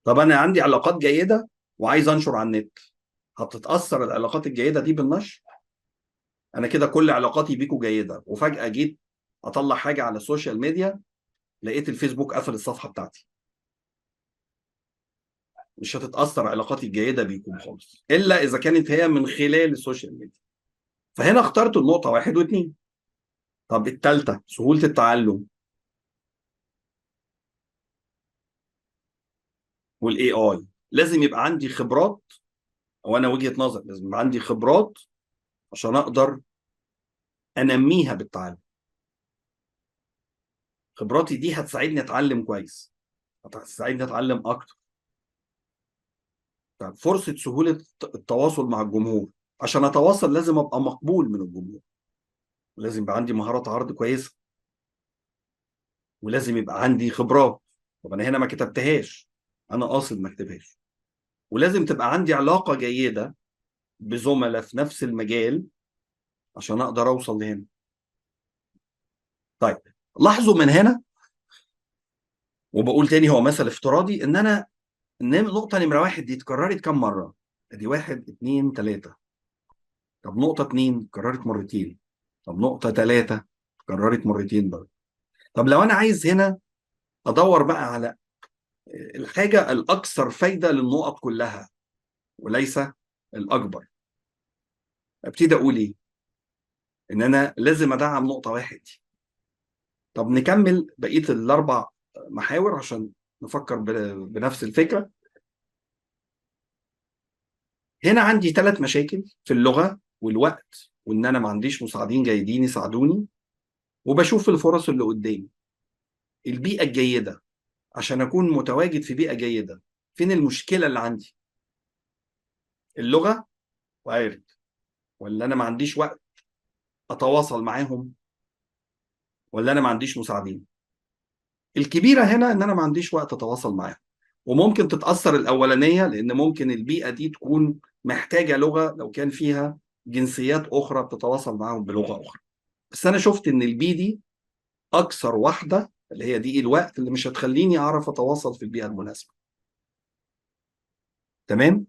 طب انا عندي علاقات جيده وعايز انشر على النت، هتتاثر العلاقات الجيده دي بالنشر؟ انا كده كل علاقاتي بيكوا جيده، وفجاه جيت اطلع حاجه على السوشيال ميديا لقيت الفيسبوك قفل الصفحه بتاعتي. مش هتتاثر علاقاتي الجيده بيكم خالص الا اذا كانت هي من خلال السوشيال ميديا. فهنا اخترت النقطه واحد واثنين. طب الثالثه سهوله التعلم والاي اي. لازم يبقى عندي خبرات، او انا وجهه نظر لازم يبقى عندي خبرات عشان اقدر انميها بالتعلم. خبراتي دي هتساعدني اتعلم كويس، هتساعدني اتعلم اكتر. طب فرصه سهوله التواصل مع الجمهور. عشان اتواصل لازم ابقى مقبول من الجمهور، ولازم يبقى عندي مهارات عرض كويسه، ولازم يبقى عندي خبرات. طب انا هنا ما كتبتهاش، انا قاصد ما اكتبهاش. ولازم تبقى عندي علاقه جيده بزملاء في نفس المجال عشان اقدر اوصل لهنا. طيب لاحظوا من هنا وبقول تاني هو مثل افتراضي ان النقطة نمرة واحد دي اتكررت كم مرة؟ ادي واحد اتنين تلاتة. طب نقطة اتنين اتكررت مرتين. طب نقطة تلاتة اتكررت مرتين برضه. طب لو انا عايز هنا ادور بقى على الحاجة الاكثر فايدة للنقط كلها وليس الاكبر، ابتدي اقول ايه؟ ان انا لازم ادعم نقطة واحد دي. طب نكمل بقية الاربع محاور عشان نفكر بنفس الفكرة. هنا عندي ثلاث مشاكل في اللغة والوقت، وان انا ما عنديش مساعدين جيدين يساعدوني، وبشوف الفرص اللي قدامي. البيئة الجيدة عشان اكون متواجد في بيئة جيدة، فين المشكلة اللي عندي؟ اللغة وارد، ولا انا ما عنديش وقت اتواصل معاهم، ولا انا ما عنديش مساعدين؟ الكبيرة هنا ان انا ما عنديش وقت اتواصل معاهم، وممكن تتأثر الاولانية لان ممكن البيئة دي تكون محتاجة لغة لو كان فيها جنسيات اخرى بتتواصل معاهم بلغة اخرى. بس انا شفت ان البي دي اكثر واحده، اللي هي دي الوقت اللي مش هتخليني اعرف اتواصل في البيئه المناسبه. تمام.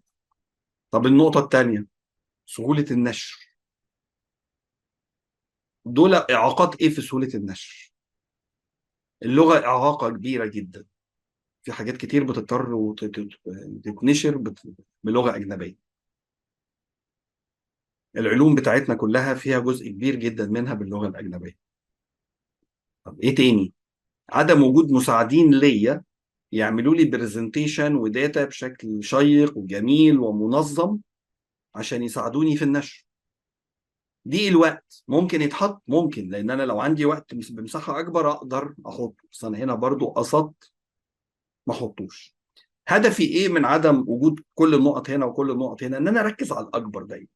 طب النقطه الثانيه، سهوله النشر. دول اعاقات ايه في سهوله النشر؟ اللغه اعاقه كبيره جدا، في حاجات كتير بتضطر تتنشر بلغه اجنبيه. العلوم بتاعتنا كلها فيها جزء كبير جدا منها باللغه الاجنبيه. طب ايه تاني؟ عدم وجود مساعدين ليا يعملوا لي برزنتيشن وداتا بشكل شيق وجميل ومنظم عشان يساعدوني في النشر. دي الوقت ممكن يتحط، ممكن، لان انا لو عندي وقت بمساحه اكبر اقدر احطه، بس انا هنا برضو قصدت ما احطوش. هدفي ايه من عدم وجود كل النقط هنا وكل النقط هنا؟ ان انا اركز على الاكبر دايما.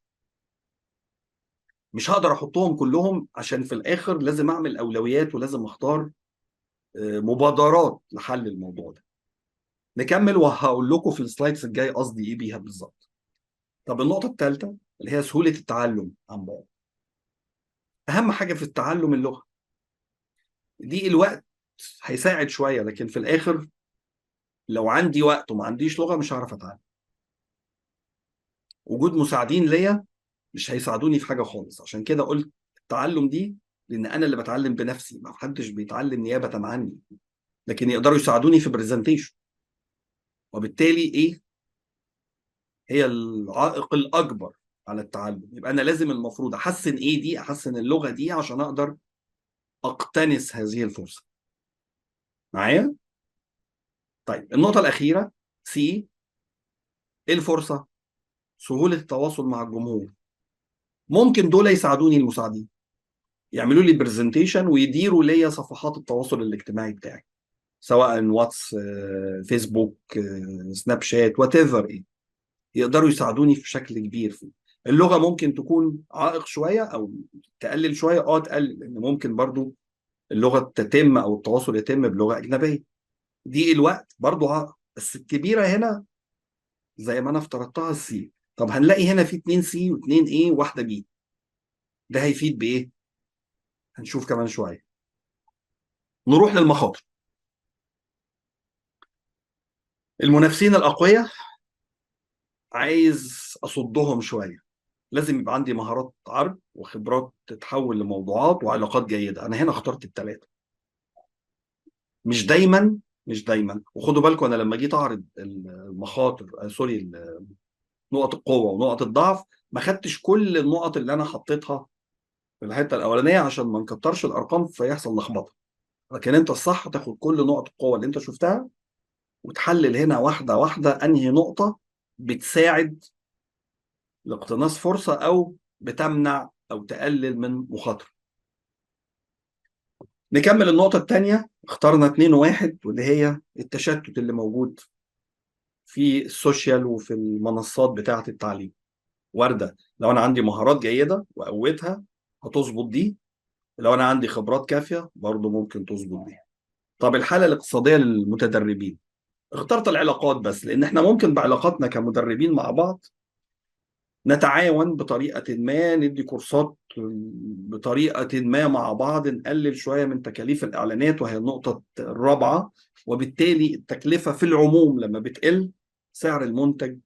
مش هقدر احطهم كلهم عشان في الاخر لازم اعمل اولويات ولازم اختار مبادرات لحل الموضوع ده. نكمل وهقول لكم في السلايدز الجاي قصدي ايه بيها بالظبط. طب النقطه الثالثه اللي هي سهوله التعلم عن بعد. اهم حاجه في التعلم اللغه دي الوقت هيساعد شويه، لكن في الاخر لو عندي وقت وما عنديش لغه مش هعرف اتعلم. وجود مساعدين ليا مش هيساعدوني في حاجه خالص. عشان كده قلت التعلم دي، لان انا اللي بتعلم بنفسي، ما حدش بيتعلم نيابه عني، لكن يقدروا يساعدوني في برزنتيشن. وبالتالي ايه هي العائق الاكبر على التعلم؟ يبقى انا لازم المفروض احسن ايه دي، احسن اللغه دي عشان اقدر اقتنص هذه الفرصه. معايا؟ طيب النقطه الاخيره سي، ايه الفرصه؟ سهوله التواصل مع الجمهور. ممكن دول يساعدوني المساعدين، يعملوا لي برزنتيشن ويديروا ليا صفحات التواصل الاجتماعي بتاعي، سواء واتس، فيسبوك، سناب شات، وات ايفر ايه. يقدروا يساعدوني في شكل كبير فيه. اللغه ممكن تكون عائق شويه او تقلل شويه، تقلل، لان ممكن برضو اللغه تتم او التواصل يتم بلغه اجنبيه. دي الوقت برضو عائق، بس الكبيره هنا زي ما انا افترضتها السي. طب هنلاقي هنا في 2 سي و2 ايه وواحده بي، ده هيفيد بايه؟ هنشوف كمان شويه. نروح للمخاطر. المنافسين الاقوياء عايز اصدهم شويه. لازم يبقى عندي مهارات عرض وخبرات تتحول لموضوعات وعلاقات جيده. انا هنا اخترت الثلاثه. مش دايما وخدوا بالكم انا لما جيت اعرض المخاطر سوري، نقط القوه ونقط الضعف، ما خدتش كل النقط اللي انا حطيتها في الحته الاولانيه عشان ما نكترش الارقام فيحصل لخبطه. لكن انت الصح تاخد كل نقط القوه اللي انت شفتها وتحلل هنا واحده واحده انهي نقطه بتساعد لاقتناص فرصه او بتمنع او تقلل من مخاطره. نكمل النقطه الثانيه. اخترنا 2 و1 واللي هي التشتت اللي موجود في السوشيال وفي المنصات بتاعه التعليم. وارده لو انا عندي مهارات جيده وقوتها هتظبط دي، لو انا عندي خبرات كافيه برضه ممكن تظبط دي. طب الحاله الاقتصاديه للمتدربين، اخترت العلاقات بس لان احنا ممكن بعلاقاتنا كمدربين مع بعض نتعاون بطريقه ما، ندي كورسات بطريقه ما مع بعض، نقلل شويه من تكاليف الاعلانات، وهي النقطه الرابعه وبالتالي التكلفة في العموم لما بتقل سعر المنتج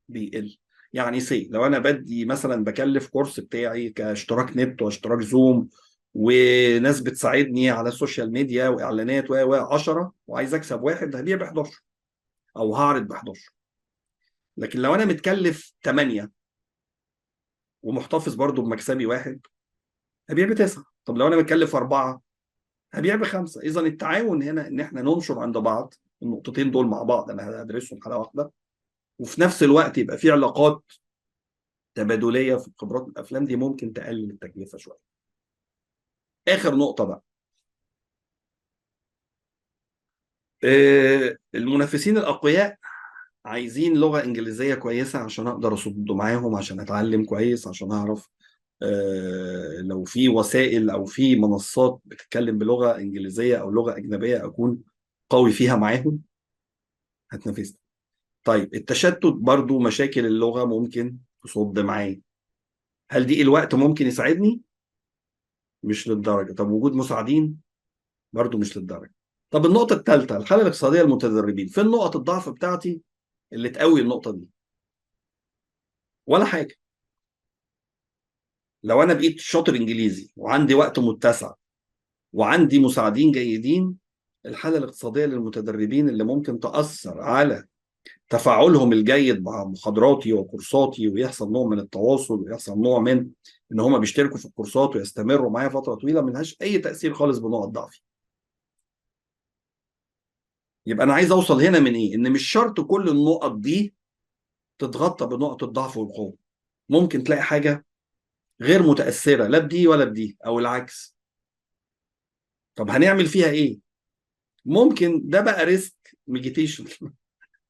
بيقل. يعني لو انا بدي مثلا بكلف كورس بتاعي كاشتراك نت واشتراك زوم وناس بتساعدني على السوشيال ميديا واعلانات و 10 وعايز اكسب واحد، هبيع ب 11 او هعرض ب 11. لكن لو انا متكلف 8 ومحتفظ برضو بمكسبي واحد، هبيع ب9. طب لو انا متكلف 4، هبيع ب5. اذا التعاون هنا ان احنا ننشر عند بعض النقطتين دول مع بعض، انا هدرسهم حلقه واحده، وفي نفس الوقت يبقى في علاقات تبادليه في خبرات الافلام دي، ممكن تقلل التكلفه شويه. اخر نقطه بقى، المنافسين الاقوياء عايزين لغه انجليزيه كويسه عشان اقدر اصد معاهم، عشان اتعلم كويس، عشان اعرف لو في وسائل او في منصات بتتكلم بلغه انجليزيه او لغه اجنبيه اكون قوي فيها معاهم، هتنافسني. طيب التشتت برضو، مشاكل اللغه ممكن تصد معايا. هل دي الوقت ممكن يساعدني؟ مش للدرجه. طب وجود مساعدين؟ برضو مش للدرجه. طب النقطه الثالثه، الحاله الاقتصاديه للمتدربين، فين نقط الضعف بتاعتي اللي تقوي النقطه دي؟ ولا حاجه. لو انا بقيت شاطر انجليزي وعندي وقت متسع وعندي مساعدين جيدين، الحالة الاقتصادية للمتدربين اللي ممكن تأثر على تفاعلهم الجيد مع محاضراتي وكورساتي، ويحصل نوع من التواصل، ويحصل نوع من ان هم بيشتركوا في الكورسات ويستمروا معايا فترة طويلة، ملهاش اي تأثير خالص بنقط ضعفي. يبقى انا عايز اوصل هنا من ايه؟ ان مش شرط كل النقط دي تتغطى بنقط الضعف والقوة. ممكن تلاقي حاجة غير متأثرة لا بدي ولا بدي، او العكس. طب هنعمل فيها ايه؟ ممكن ده بقى ريسك ميجيتيشن.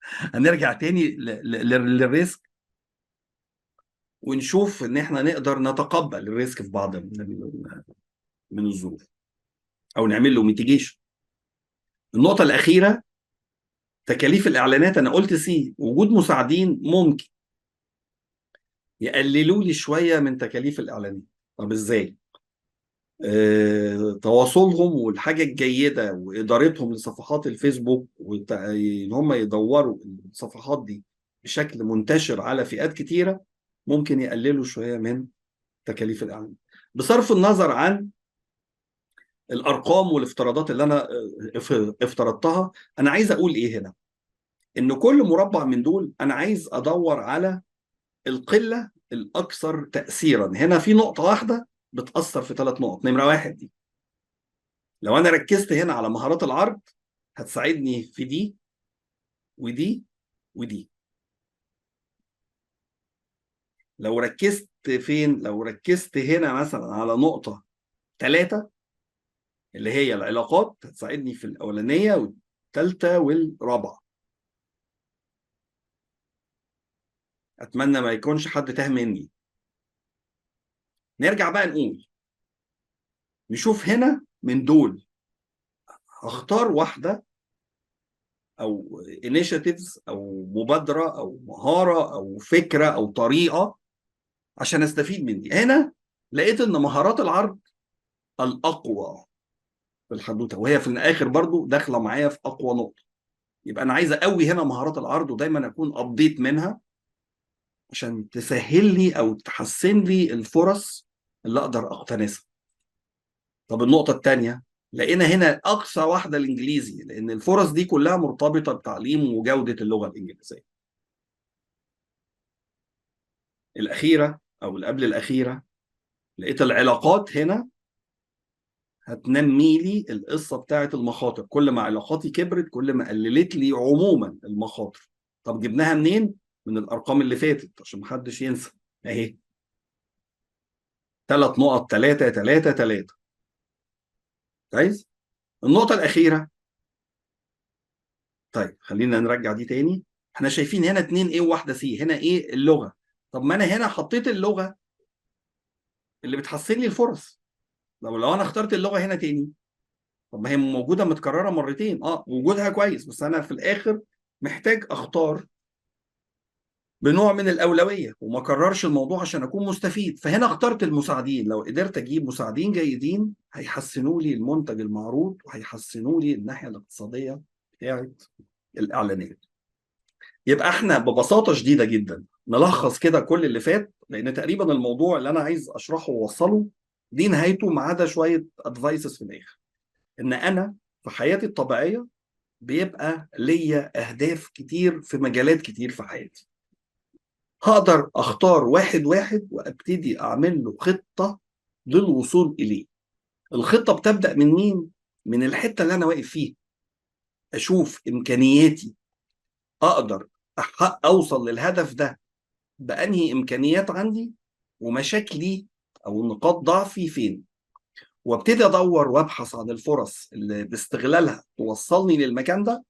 هنرجع تاني للريسك، ونشوف ان احنا نقدر نتقبل الريسك في بعض من الظروف، او نعمل له ميتيجيشن. النقطه الاخيره، تكاليف الاعلانات. انا قلت وجود مساعدين ممكن يقللوا لي شويه من تكاليف الاعلانات. طب ازاي؟ تواصلهم والحاجه الجيده وادارتهم لصفحات الفيسبوك، وان هم يدوروا الصفحات دي بشكل منتشر على فئات كتيره، ممكن يقللوا شويه من تكاليف الاعلانات. بصرف النظر عن الارقام والافتراضات اللي انا افترضتها، انا عايز اقول ايه هنا؟ ان كل مربع من دول انا عايز ادور على القله الاكثر تاثيرا. هنا في نقطه واحده بتاثر في 3 نقط. نمره واحد دي، لو انا ركزت هنا على مهارات العرض، هتساعدني في دي ودي ودي. لو ركزت فين؟ لو ركزت هنا مثلا على نقطه 3 اللي هي العلاقات، هتساعدني في الاولانيه والثالثه والرابعه. اتمنى ما يكونش حد تاه مني. نرجع بقى نقول، نشوف هنا من دول هختار واحده، او انيشيتيفز، او مبادره، او مهاره، او فكره، او طريقه عشان استفيد من دي. هنا لقيت ان مهارات العرض الاقوى في الحدوته، وهي في الاخر برضو داخله معايا في اقوى نقطه. يبقى انا عايز اقوي هنا مهارات العرض، ودايما اكون ابديت منها عشان تسهل لي او تحسن لي الفرص اللي اقدر اقتنصها. طب النقطة الثانية، لقينا هنا أقصى واحدة الإنجليزي، لأن الفرص دي كلها مرتبطة بتعليم وجودة اللغة الإنجليزية. الأخيرة أو اللي قبل الأخيرة، لقيت العلاقات هنا هتنمي لي القصة بتاعة المخاطر. كل ما علاقاتي كبرت، كل ما قللت لي عموما المخاطر. طب جبناها منين؟ من الأرقام اللي فاتت عشان محدش ينسى أهي. 3 نقط، 3 3 3. كويس. النقطة الأخيرة، طيب خلينا نرجع دي تاني. احنا شايفين هنا 2 A وواحدة C. هنا ايه؟ اللغة. طب ما انا هنا حطيت اللغة اللي بتحسن لي الفرص. لو انا اخترت اللغة هنا تاني، طب ما هي موجودة متكررة مرتين، وجودها كويس، بس انا في الاخر محتاج اختار بنوع من الأولوية وما كررش الموضوع عشان اكون مستفيد. فهنا اخترت المساعدين. لو قدرت اجيب مساعدين جيدين، هيحسنوا لي المنتج المعروض، وهيحسنوا لي الناحية الاقتصادية بتاعت الاعلانات. يبقى احنا ببساطه شديده جدا نلخص كده كل اللي فات، لان تقريبا الموضوع اللي انا عايز اشرحه ووصله دي نهايته، ما عدا شويه ادفايسز في الاخر. ان انا في حياتي الطبيعيه بيبقى ليا اهداف كتير في مجالات كتير في حياتي. هقدر اختار واحد واحد وابتدي اعمل له خطه للوصول اليه. الخطه بتبدا من مين؟ من الحته اللي انا واقف فيها. اشوف امكانياتي، اقدر اوصل للهدف ده بانهي امكانيات عندي، ومشاكلي او نقاط ضعفي فين، وابتدي ادور وابحث عن الفرص اللي باستغلالها توصلني للمكان ده،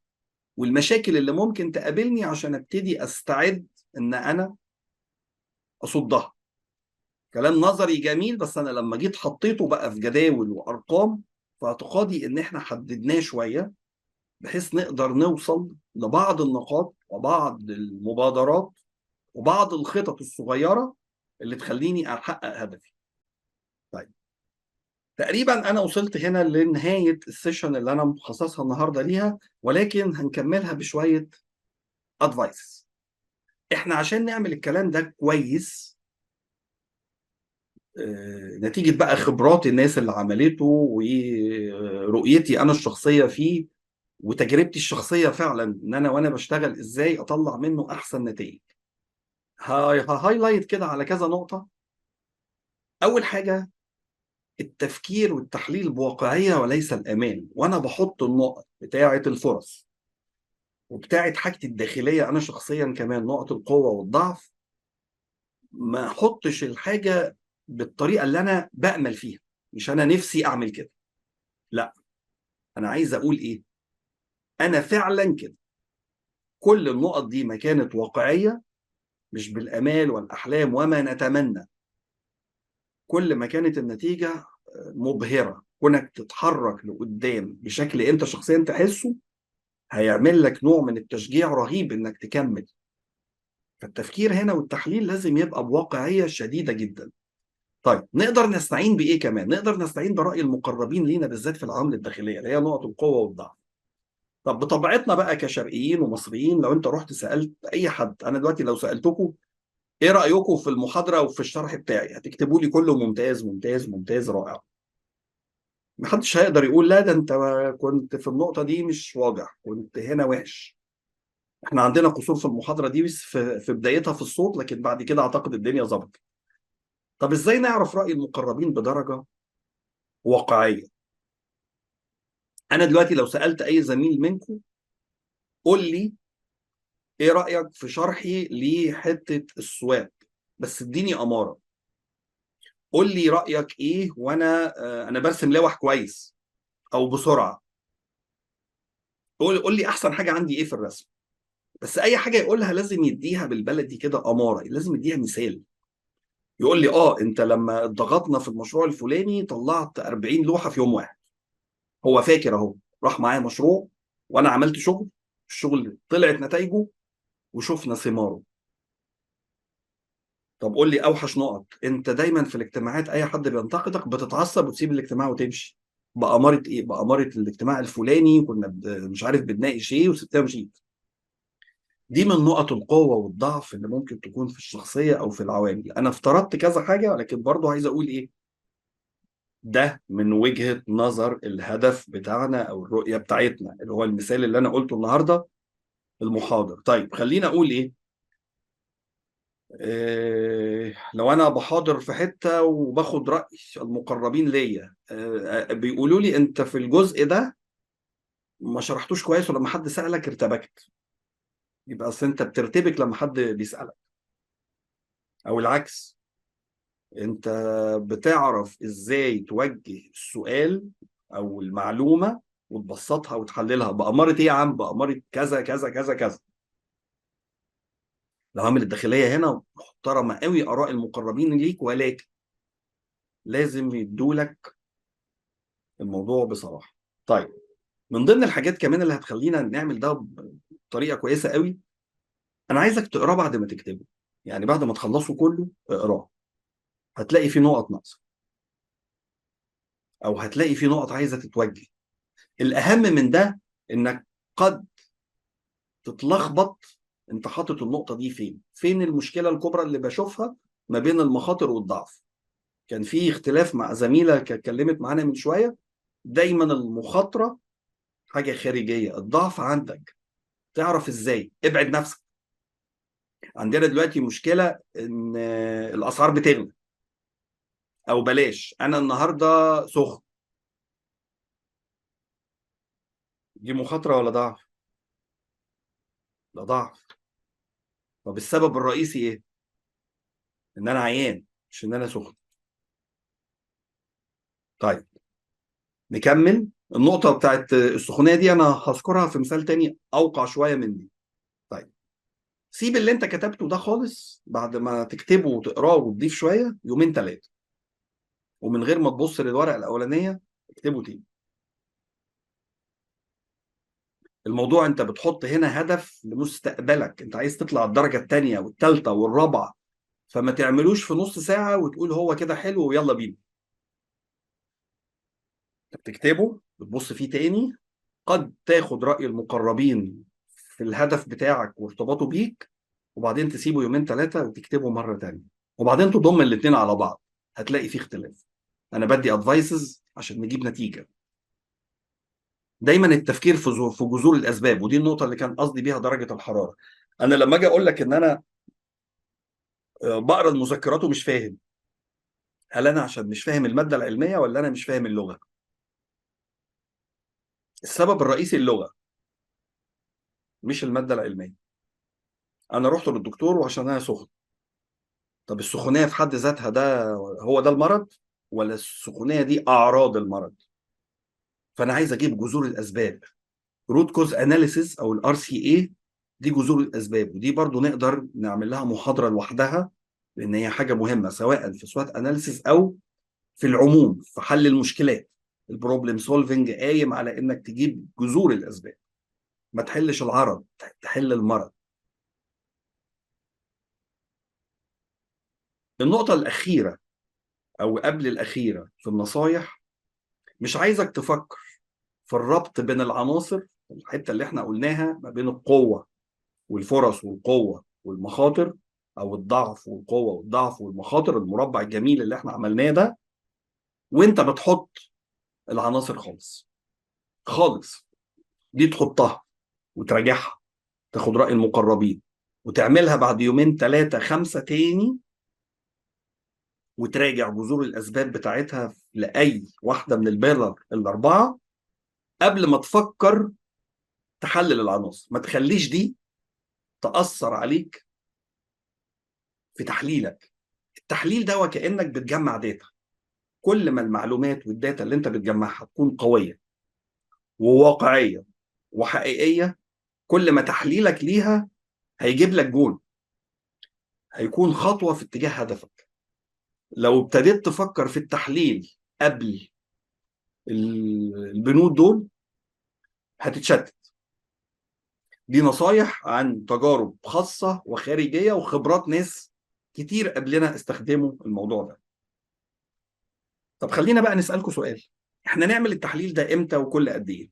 والمشاكل اللي ممكن تقابلني عشان ابتدي استعد ان انا اصدها. كلام نظري جميل، بس انا لما جيت حطيته بقى في جداول وارقام، في اعتقادي ان احنا حددناه شويه بحيث نقدر نوصل لبعض النقاط وبعض المبادرات وبعض الخطط الصغيره اللي تخليني احقق هدفي. طيب، تقريبا انا وصلت هنا لنهايه السيشن اللي انا مخصصها النهارده ليها، ولكن هنكملها بشويه ادفايس. احنا عشان نعمل الكلام ده كويس، نتيجه بقى خبرات الناس اللي عملته ورؤيتي انا الشخصيه فيه وتجربتي الشخصيه فعلا، ان انا وانا بشتغل ازاي اطلع منه احسن نتائج. هايلايت كده على كذا نقطه. اول حاجه، التفكير والتحليل بواقعيه وليس الامان. وانا بحط النقط بتاعه الفرص وبتاعه حاجتي الداخليه انا شخصيا كمان، نقط القوه والضعف، ما احطش الحاجه بالطريقه اللي انا بامل فيها. مش انا نفسي اعمل كده، لا، انا عايز اقول ايه، انا فعلا كده. كل النقط دي ما كانت واقعيه، مش بالامال والاحلام وما نتمنى، كل ما كانت النتيجه مبهره، كونك تتحرك لقدام بشكل انت شخصيا تحسه، هيعمل لك نوع من التشجيع رهيب انك تكمل. فالتفكير هنا والتحليل لازم يبقى بواقعيه شديده جدا. طيب، نقدر نستعين بايه كمان؟ نقدر نستعين براي المقربين لينا، بالذات في العوامل الداخليه اللي هي نقط القوه والضعف. طب بطبيعتنا بقى كشرقيين ومصريين، لو انت رحت سالت اي حد، انا دلوقتي لو سالتكم ايه رايكم في المحاضره وفي الشرح بتاعي، هتكتبوا لي كله ممتاز ممتاز ممتاز رائع. محدش هيقدر يقول لا ده انت كنت في النقطه دي مش واضح، كنت هنا وحش. احنا عندنا قصور في المحاضره دي بس في بدايتها في الصوت، لكن بعد كده اعتقد الدنيا ظبطت. طب ازاي نعرف راي المقربين بدرجه واقعيه؟ انا دلوقتي لو سالت اي زميل منكم قول لي ايه رايك في شرحي لحته السواب، بس اديني اماره. قول لي رايك ايه وانا انا برسم لوح كويس او بسرعه. قول لي احسن حاجه عندي ايه في الرسم. بس اي حاجه يقولها لازم يديها بالبلدي كده اماره، لازم يديها مثال. يقول لي انت لما ضغطنا في المشروع الفلاني طلعت 40 لوحه في يوم واحد. هو فاكر اهو، راح معايا مشروع وانا عملت شغل، الشغل طلعت نتائجه وشفنا ثماره. طب قول لي اوحش نقط. انت دايما في الاجتماعات اي حد بينتقدك بتتعصب وتسيب الاجتماع وتمشي. بأمارة ايه؟ بأمارة الاجتماع الفلاني كنا مش عارف بنناقش ايه وسبتها ومشيت. دي من نقط القوة والضعف اللي ممكن تكون في الشخصية او في العوامل. انا افترضت كذا حاجة، لكن برضو عايز اقول ايه، ده من وجهة نظر الهدف بتاعنا او الرؤية بتاعتنا، اللي هو المثال اللي انا قلته النهاردة المحاضر. طيب خلينا اقول لو انا بحاضر في حته وباخد راي المقربين ليا، بيقولوا لي انت في الجزء ده ما شرحتوش كويس، ولما حد سالك ارتبكت. يبقى اصل انت بترتبك لما حد بيسالك، او العكس، انت بتعرف ازاي توجه السؤال او المعلومه وتبسطها وتحللها. بأمارة ايه يا عم؟ بأمارة كذا كذا كذا كذا. العوامل الداخليه هنا محترمه قوي، اراء المقربين ليك، ولكن لازم يدولك الموضوع بصراحه. طيب، من ضمن الحاجات كمان اللي هتخلينا نعمل ده بطريقه كويسه قوي، انا عايزك تقراه بعد ما تكتبه. يعني بعد ما تخلصه كله اقراه، هتلاقي فيه نقط ناقصه او هتلاقي فيه نقط عايزه تتوجه. الاهم من ده انك قد تتلخبط انت حاطط النقطه دي فين المشكله الكبرى اللي بشوفها ما بين المخاطر والضعف. كان في اختلاف مع زميله اتكلمت معانا من شويه. دايما المخاطره حاجه خارجيه، الضعف عندك. تعرف ازاي؟ ابعد نفسك. عندنا دلوقتي مشكله ان الاسعار بتغلى، او بلاش، انا النهارده سخن. دي مخاطره ولا ضعف؟ ده ضعف. طب السبب الرئيسي ايه؟ ان انا عيان، مش ان انا سخن. طيب نكمل. النقطه بتاعت السخونيه دي انا هذكرها في مثال تاني اوقع شويه من دي. طيب سيب اللي انت كتبته ده خالص، بعد ما تكتبه وتقراه وتضيف شويه يومين ثلاثه، ومن غير ما تبص للورقه الاولانيه اكتبه تاني. الموضوع انت بتحط هنا هدف لمستقبلك، انت عايز تطلع الدرجه الثانيه والثالثه والرابعه، فما تعملوش في نص ساعه وتقول هو كده حلو ويلا بينا. انت بتكتبه، بتبص فيه تاني، قد تاخد راي المقربين في الهدف بتاعك وارتباطه بيك، وبعدين تسيبه يومين ثلاثه وتكتبه مره تانيه، وبعدين تضم الاثنين على بعض. هتلاقي فيه اختلاف. انا بدي ادفايسز عشان نجيب نتيجه. دايما التفكير في جذور الاسباب، ودي النقطه اللي كان قصدي بيها درجه الحراره. انا لما اجي اقول لك ان انا بقرا المذكرات ومش فاهم، هل انا عشان مش فاهم الماده العلميه ولا انا مش فاهم اللغه؟ السبب الرئيسي اللغه، مش الماده العلميه. انا رحت للدكتور وعشان انا سخن. طب السخونيه في حد ذاتها ده هو ده المرض، ولا السخونيه دي اعراض المرض؟ فانا عايز اجيب جذور الاسباب. روت كوز اناليسيس او الار سي اي، دي جذور الاسباب، ودي برضو نقدر نعمل لها محاضره لوحدها، لان هي حاجه مهمه سواء في سوات اناليسيس او في العموم في حل المشكلات. البروبلم سولفنج قايم على انك تجيب جذور الاسباب، ما تحلش العرض، تحل المرض. النقطه الاخيره او قبل الاخيره في النصايح، مش عايزك تفكر في الربط بين العناصر، الحته اللي احنا قلناها ما بين القوه والفرص والقوه والمخاطر، او الضعف والقوه والضعف والمخاطر، المربع الجميل اللي احنا عملناه ده، وانت بتحط العناصر خالص خالص. دي تحطها وتراجعها، تاخد رأي المقربين، وتعملها بعد يومين ثلاثة خمسة تاني، وتراجع جذور الأسباب بتاعتها لأي واحدة من البيلر الأربعة قبل ما تفكر تحلل العناصر. ما تخليش دي تأثر عليك في تحليلك. التحليل ده وكأنك بتجمع داتا. كل ما المعلومات والداتا اللي انت بتجمعها تكون قوية وواقعية وحقيقية، كل ما تحليلك ليها هيجيب لك جول، هيكون خطوة في اتجاه هدفك. لو ابتديت تفكر في التحليل قبل البنود دول هتتشتت. دي نصايح عن تجارب خاصة وخارجية وخبرات ناس كتير قبلنا استخدموا الموضوع ده. طب خلينا بقى نسألكم سؤال، احنا نعمل التحليل ده امتى وكل قد ايه؟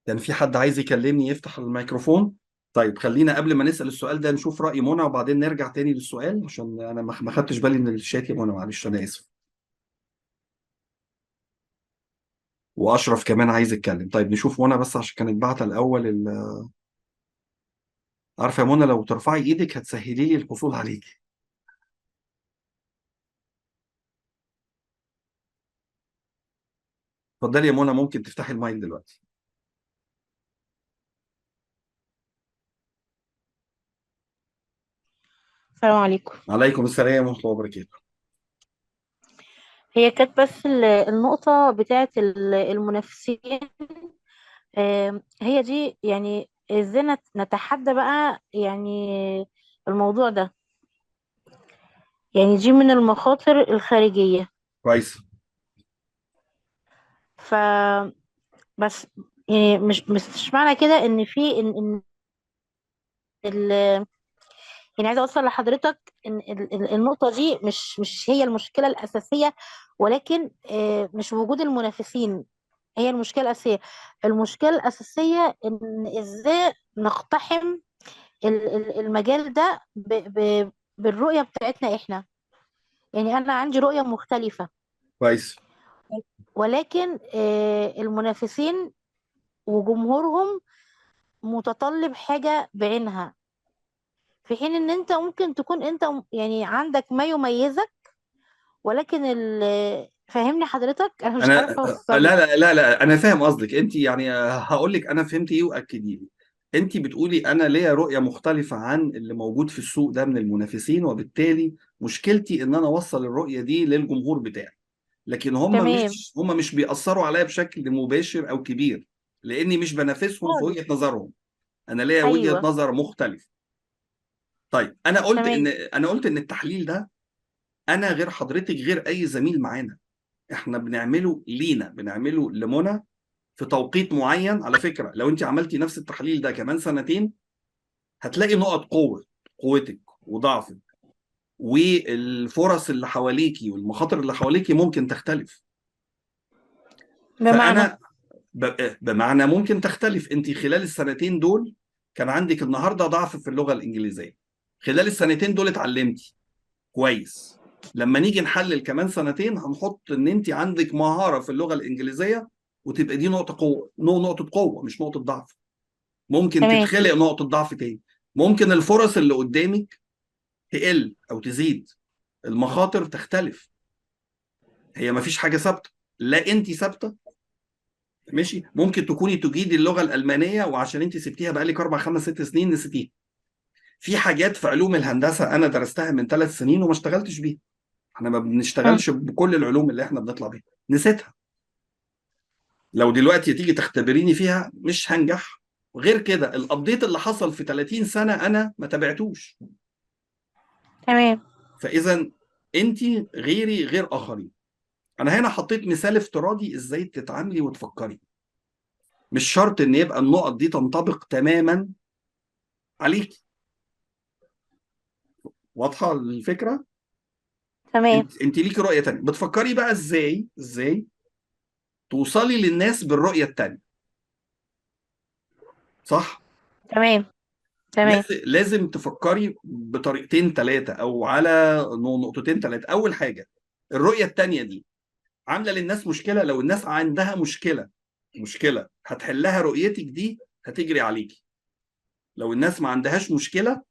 كان في حد عايز يكلمني يفتح الميكروفون؟ طيب خلينا قبل ما نسأل السؤال ده نشوف رأي منى، وبعدين نرجع تاني للسؤال، عشان انا ما خدتش بالي من الشات يا منى، معلش انا اسف. واشرف كمان عايز يتكلم. طيب نشوف منى بس عشان كانت باعته الاول عارفه يا منى لو ترفعي ايدك هتسهلي لي الحصول عليكي. اتفضلي يا منى، ممكن تفتحي المايك دلوقتي. السلام عليكم. عليكم السلام ورحمه الله وبركاته. هي كانت بس النقطة بتاعة المنافسين. هي دي يعني ازاي نتحدى بقى يعني الموضوع ده. يعني دي من المخاطر الخارجية. كويس. ف بس يعني مش معنى كده ان في ان ال- يعني عايزه اوصل لحضرتك ان النقطه دي مش هي المشكله الاساسيه، ولكن مش وجود المنافسين هي المشكله الاساسيه. المشكله الاساسيه ان ازاي نقتحم المجال ده بالرؤيه بتاعتنا احنا. يعني انا عندي رؤيه مختلفه، كويس. ولكن المنافسين وجمهورهم متطلب حاجه بعينها، في حين ان انت ممكن تكون انت يعني عندك ما يميزك، ولكن فاهمني حضرتك؟ انا مش انا عارفه لا اوصل لك. لا لا لا، انا فاهم قصدك انت، يعني هقول لك انا فهمت ايه واكدي لي. انت بتقولي انا ليا رؤيه مختلفه عن اللي موجود في السوق ده من المنافسين، وبالتالي مشكلتي ان انا اوصل الرؤيه دي للجمهور بتاعي، لكن تمام. هم مش بيأثروا عليا بشكل مباشر او كبير، لاني مش بنافسهم في وجهه خالص. نظرهم. انا ليا وجهه ايوه. نظر مختلفه. طيب تمام. انا قلت ان التحليل ده، انا غير حضرتك غير اي زميل معانا، احنا بنعمله لينا، بنعمله لمنى في توقيت معين. على فكرة لو انت عملتي نفس التحليل ده كمان سنتين هتلاقي نقط قوتك وضعفك، والفرص اللي حواليكي والمخاطر اللي حواليكي ممكن تختلف. بمعنى. فأنا بمعنى ممكن تختلف. انت خلال السنتين دول كان عندك النهاردة ضعف في اللغة الإنجليزية، خلال السنتين دول اتعلمتي كويس. لما نيجي نحلل كمان سنتين هنحط ان انت عندك مهارة في اللغة الإنجليزية، وتبقى دي نقطة قوة، نقطة قوة مش نقطة ضعف. ممكن تمام. تتخلق نقطة ضعف تاني، ممكن الفرص اللي قدامك تقل أو تزيد، المخاطر تختلف. هي مفيش حاجة ثابتة، لا أنت ثابتة ماشي. ممكن تكوني تجيدي اللغة الألمانية وعشان أنت سبتيها بقالك 4 5 6 سنين نسيتيها. في حاجات في علوم الهندسة أنا درستها من 3 سنين وما اشتغلتش بيها. احنا ما مم. بنشتغلش بكل العلوم اللي احنا بنطلع بيها، نسيتها. لو دلوقتي تيجي تختبريني فيها مش هنجح. غير كده الابديت اللي حصل في 30 سنة أنا ما تابعتوش. تمام. فاذا انت غيري غير اخرين. انا هنا حطيت مثال افتراضي ازاي تتعاملي وتفكري، مش شرط ان يبقى النقط دي تنطبق تماما عليكي. واضحه الفكره؟ تمام. انت ليكي رؤيه تانية، بتفكري بقى ازاي توصلي للناس بالرؤيه التانية، صح؟ تمام. تمام. لازم تفكري بطريقتين ثلاثه او على نقطتين ثلاثه. اول حاجه الرؤيه التانية دي عامله للناس مشكله. لو الناس عندها مشكله هتحلها رؤيتك دي هتجري عليكي. لو الناس ما عندهاش مشكله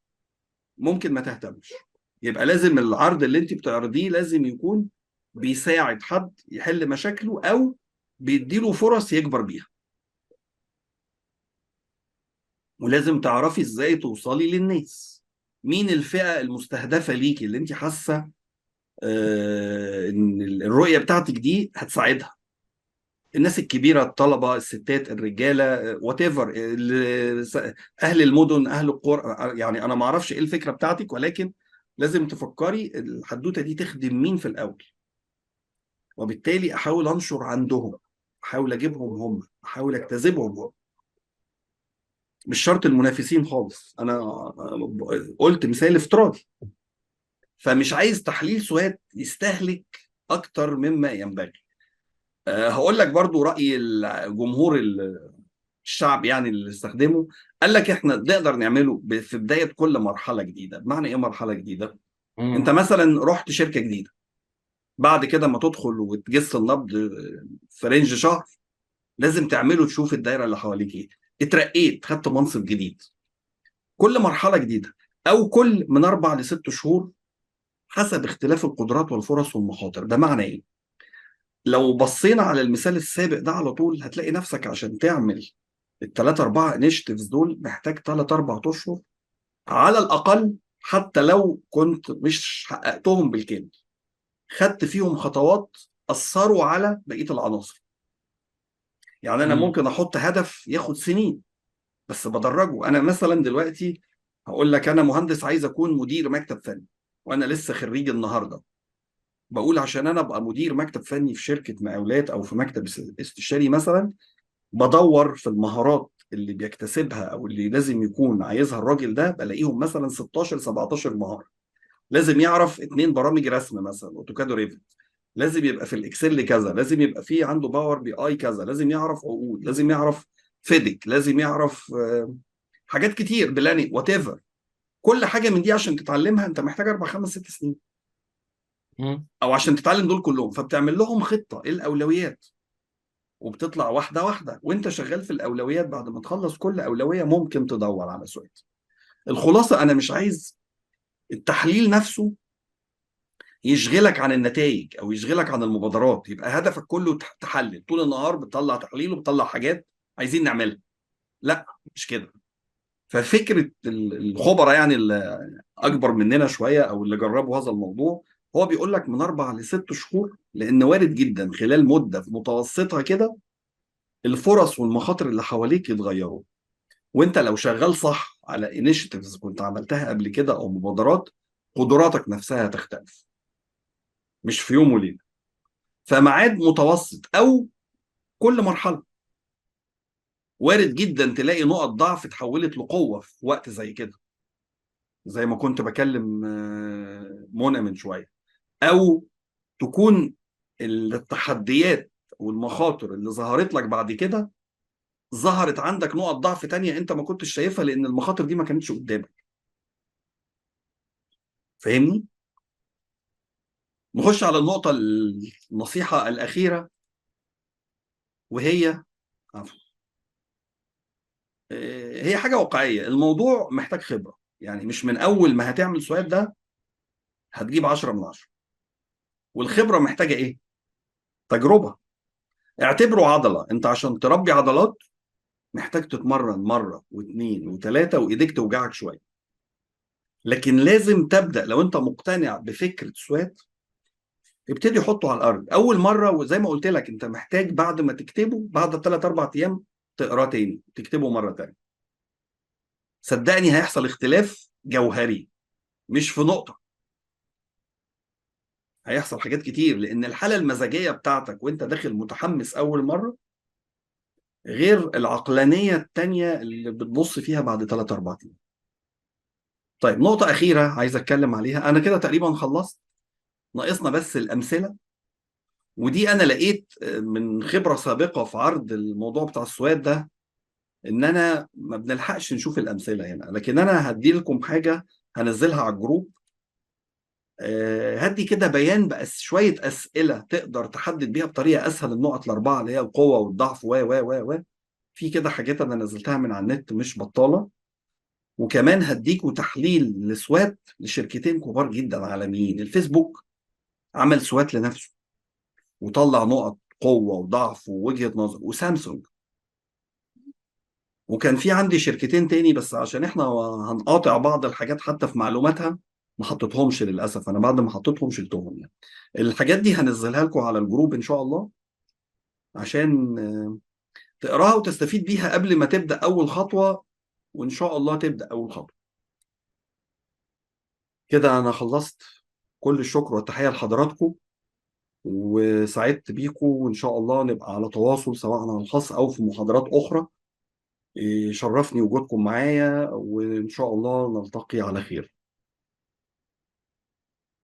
ممكن ما تهتمش. يبقى لازم العرض اللي انت بتعرضيه لازم يكون بيساعد حد يحل مشاكله او بيديله فرص يكبر بيها. ولازم تعرفي ازاي توصلي للناس، مين الفئه المستهدفه ليكي اللي انت حاسه ان الرؤيه بتاعتك دي هتساعدها. الناس الكبيره، الطلبه، الستات، الرجاله، وات ايفر، اهل المدن، اهل القرى. يعني انا ما اعرفش ايه الفكره بتاعتك، ولكن لازم تفكري الحدوته دي تخدم مين في الاول، وبالتالي احاول انشر عندهم، احاول اجيبهم هم، احاول اجتذبهم هم. مش شرط المنافسين خالص، انا قلت مثال افتراضي. فمش عايز تحليل سواد يستهلك اكتر مما ينبغي. هقول لك برضو رأي الجمهور الشعب يعني اللي استخدمه. قال لك احنا نقدر نعمله في بدايه كل مرحله جديده. بمعنى ايه مرحله جديده؟ انت مثلا رحت شركه جديده، بعد كده ما تدخل وتجس النبض في رينج شهر لازم تعمله تشوف الدايره اللي حواليك ايه. اترقيت، خدت منصب جديد. كل مرحله جديده او كل من 4 ل6 شهور حسب اختلاف القدرات والفرص والمخاطر. بمعنى ايه؟ لو بصينا على المثال السابق ده على طول هتلاقي نفسك عشان تعمل الثلاثة أربعة انيشيتيفز دول محتاج 3 4 أشهر على الأقل، حتى لو كنت مش حققتهم بالكامل خدت فيهم خطوات أثروا على بقية العناصر. يعني أنا ممكن أحط هدف ياخد سنين بس بدرجه. أنا مثلا دلوقتي هقول لك أنا مهندس عايز أكون مدير مكتب فني، وأنا لسه خريج النهاردة. بقول عشان أنا أبقى مدير مكتب فني في شركة مقاولات أو في مكتب استشاري مثلا، بدور في المهارات اللي بيكتسبها او اللي لازم يكون عايزها الراجل ده بلاقيهم مثلا 16 17 مهاره. لازم يعرف 2 برامج رسم مثلا، اوتوكاد وريفت، لازم يبقى في الاكسل كذا، لازم يبقى في عنده باور بي اي كذا، لازم يعرف عقود، لازم يعرف فيديك، لازم يعرف حاجات كتير، بلاني وات ايفر. كل حاجه من دي عشان تتعلمها انت محتاج 4 5 6 سنين، او عشان تتعلم دول كلهم. فبتعمل لهم خطه، ايه الاولويات، وبتطلع واحده واحده، وانت شغال في الاولويات بعد ما تخلص كل اولويه ممكن تدور على سويت. الخلاصه انا مش عايز التحليل نفسه يشغلك عن النتائج او يشغلك عن المبادرات، يبقى هدفك كله تحلل طول النهار، بتطلع تحليل وبتطلع حاجات عايزين نعملها. لا مش كده. ففكره الخبراء يعني اللي اكبر مننا شويه او اللي جربوا هذا الموضوع، هو بيقول لك من 4 ل6 شهور، لان وارد جدا خلال مده في متوسطها كده الفرص والمخاطر اللي حواليك يتغيروا. وانت لو شغال صح على انيشيتيفز كنت عملتها قبل كده او مبادرات، قدراتك نفسها تختلف، مش في يوم وليله. فميعاد متوسط او كل مرحله وارد جدا تلاقي نقط ضعف اتحولت لقوه في وقت زي كده، زي ما كنت بكلم منى من شويه. او تكون التحديات والمخاطر اللي ظهرت لك بعد كده ظهرت عندك نقط ضعف تانية انت ما كنتش شايفها لان المخاطر دي ما كانتش قدامك. فاهمني؟ نخش على النقطة النصيحة الأخيرة، وهي عفوا، هي حاجة واقعية. الموضوع محتاج خبرة، يعني مش من أول ما هتعمل سؤال ده هتجيب 10 من 10. والخبرة محتاجة إيه؟ تجربة. اعتبره عضلة، أنت عشان تربي عضلات محتاج تتمرن مرة واثنين وثلاثة وإيديك توجعك شوية. لكن لازم تبدأ، لو أنت مقتنع بفكرة سوات ابتدي حطه على الأرض أول مرة. وزي ما قلت لك أنت محتاج بعد ما تكتبه بعد 3 4 أيام تقراه تاني، تكتبه مرة تانية. صدقني هيحصل اختلاف جوهري، مش في نقطة، هيحصل حاجات كتير. لأن الحالة المزاجية بتاعتك وأنت داخل متحمس أول مرة غير العقلانية التانية اللي بتبص فيها بعد 3 4 أيام. طيب نقطة أخيرة عايز أتكلم عليها، أنا كده تقريبا خلصت، ناقصنا بس الأمثلة. ودي أنا لقيت من خبرة سابقة في عرض الموضوع بتاع السواد ده إن أنا ما بنلحقش نشوف الأمثلة هنا. لكن أنا هدي لكم حاجة هنزلها على الجروب، هدي كده بيان بس شوية أسئلة تقدر تحدد بيها بطريقة أسهل النقط ال4 اللي هي القوة والضعف و في كده حاجات أنا نزلتها من على النت مش بطالة. وكمان هديكوا تحليل لسوات لشركتين كبار جدا عالميين. الفيسبوك عمل سوات لنفسه وطلع نقط قوة وضعف ووجهة نظر، وسامسونج. وكان في عندي شركتين تاني بس عشان احنا هنقاطع بعض الحاجات حتى في معلوماتها ما حطيتهمش للأسف. أنا بعد ما حطيتهم شلتهم يعني. الحاجات دي هنزلها لكم على الجروب إن شاء الله عشان تقراها وتستفيد بيها قبل ما تبدأ أول خطوة. وإن شاء الله تبدأ أول خطوة. كده أنا خلصت. كل الشكر والتحية لحضراتكم، وسعدت بيكم، وإن شاء الله نبقى على تواصل سواء على الخاص أو في محاضرات أخرى. شرفني وجودكم معايا، وإن شاء الله نلتقي على خير.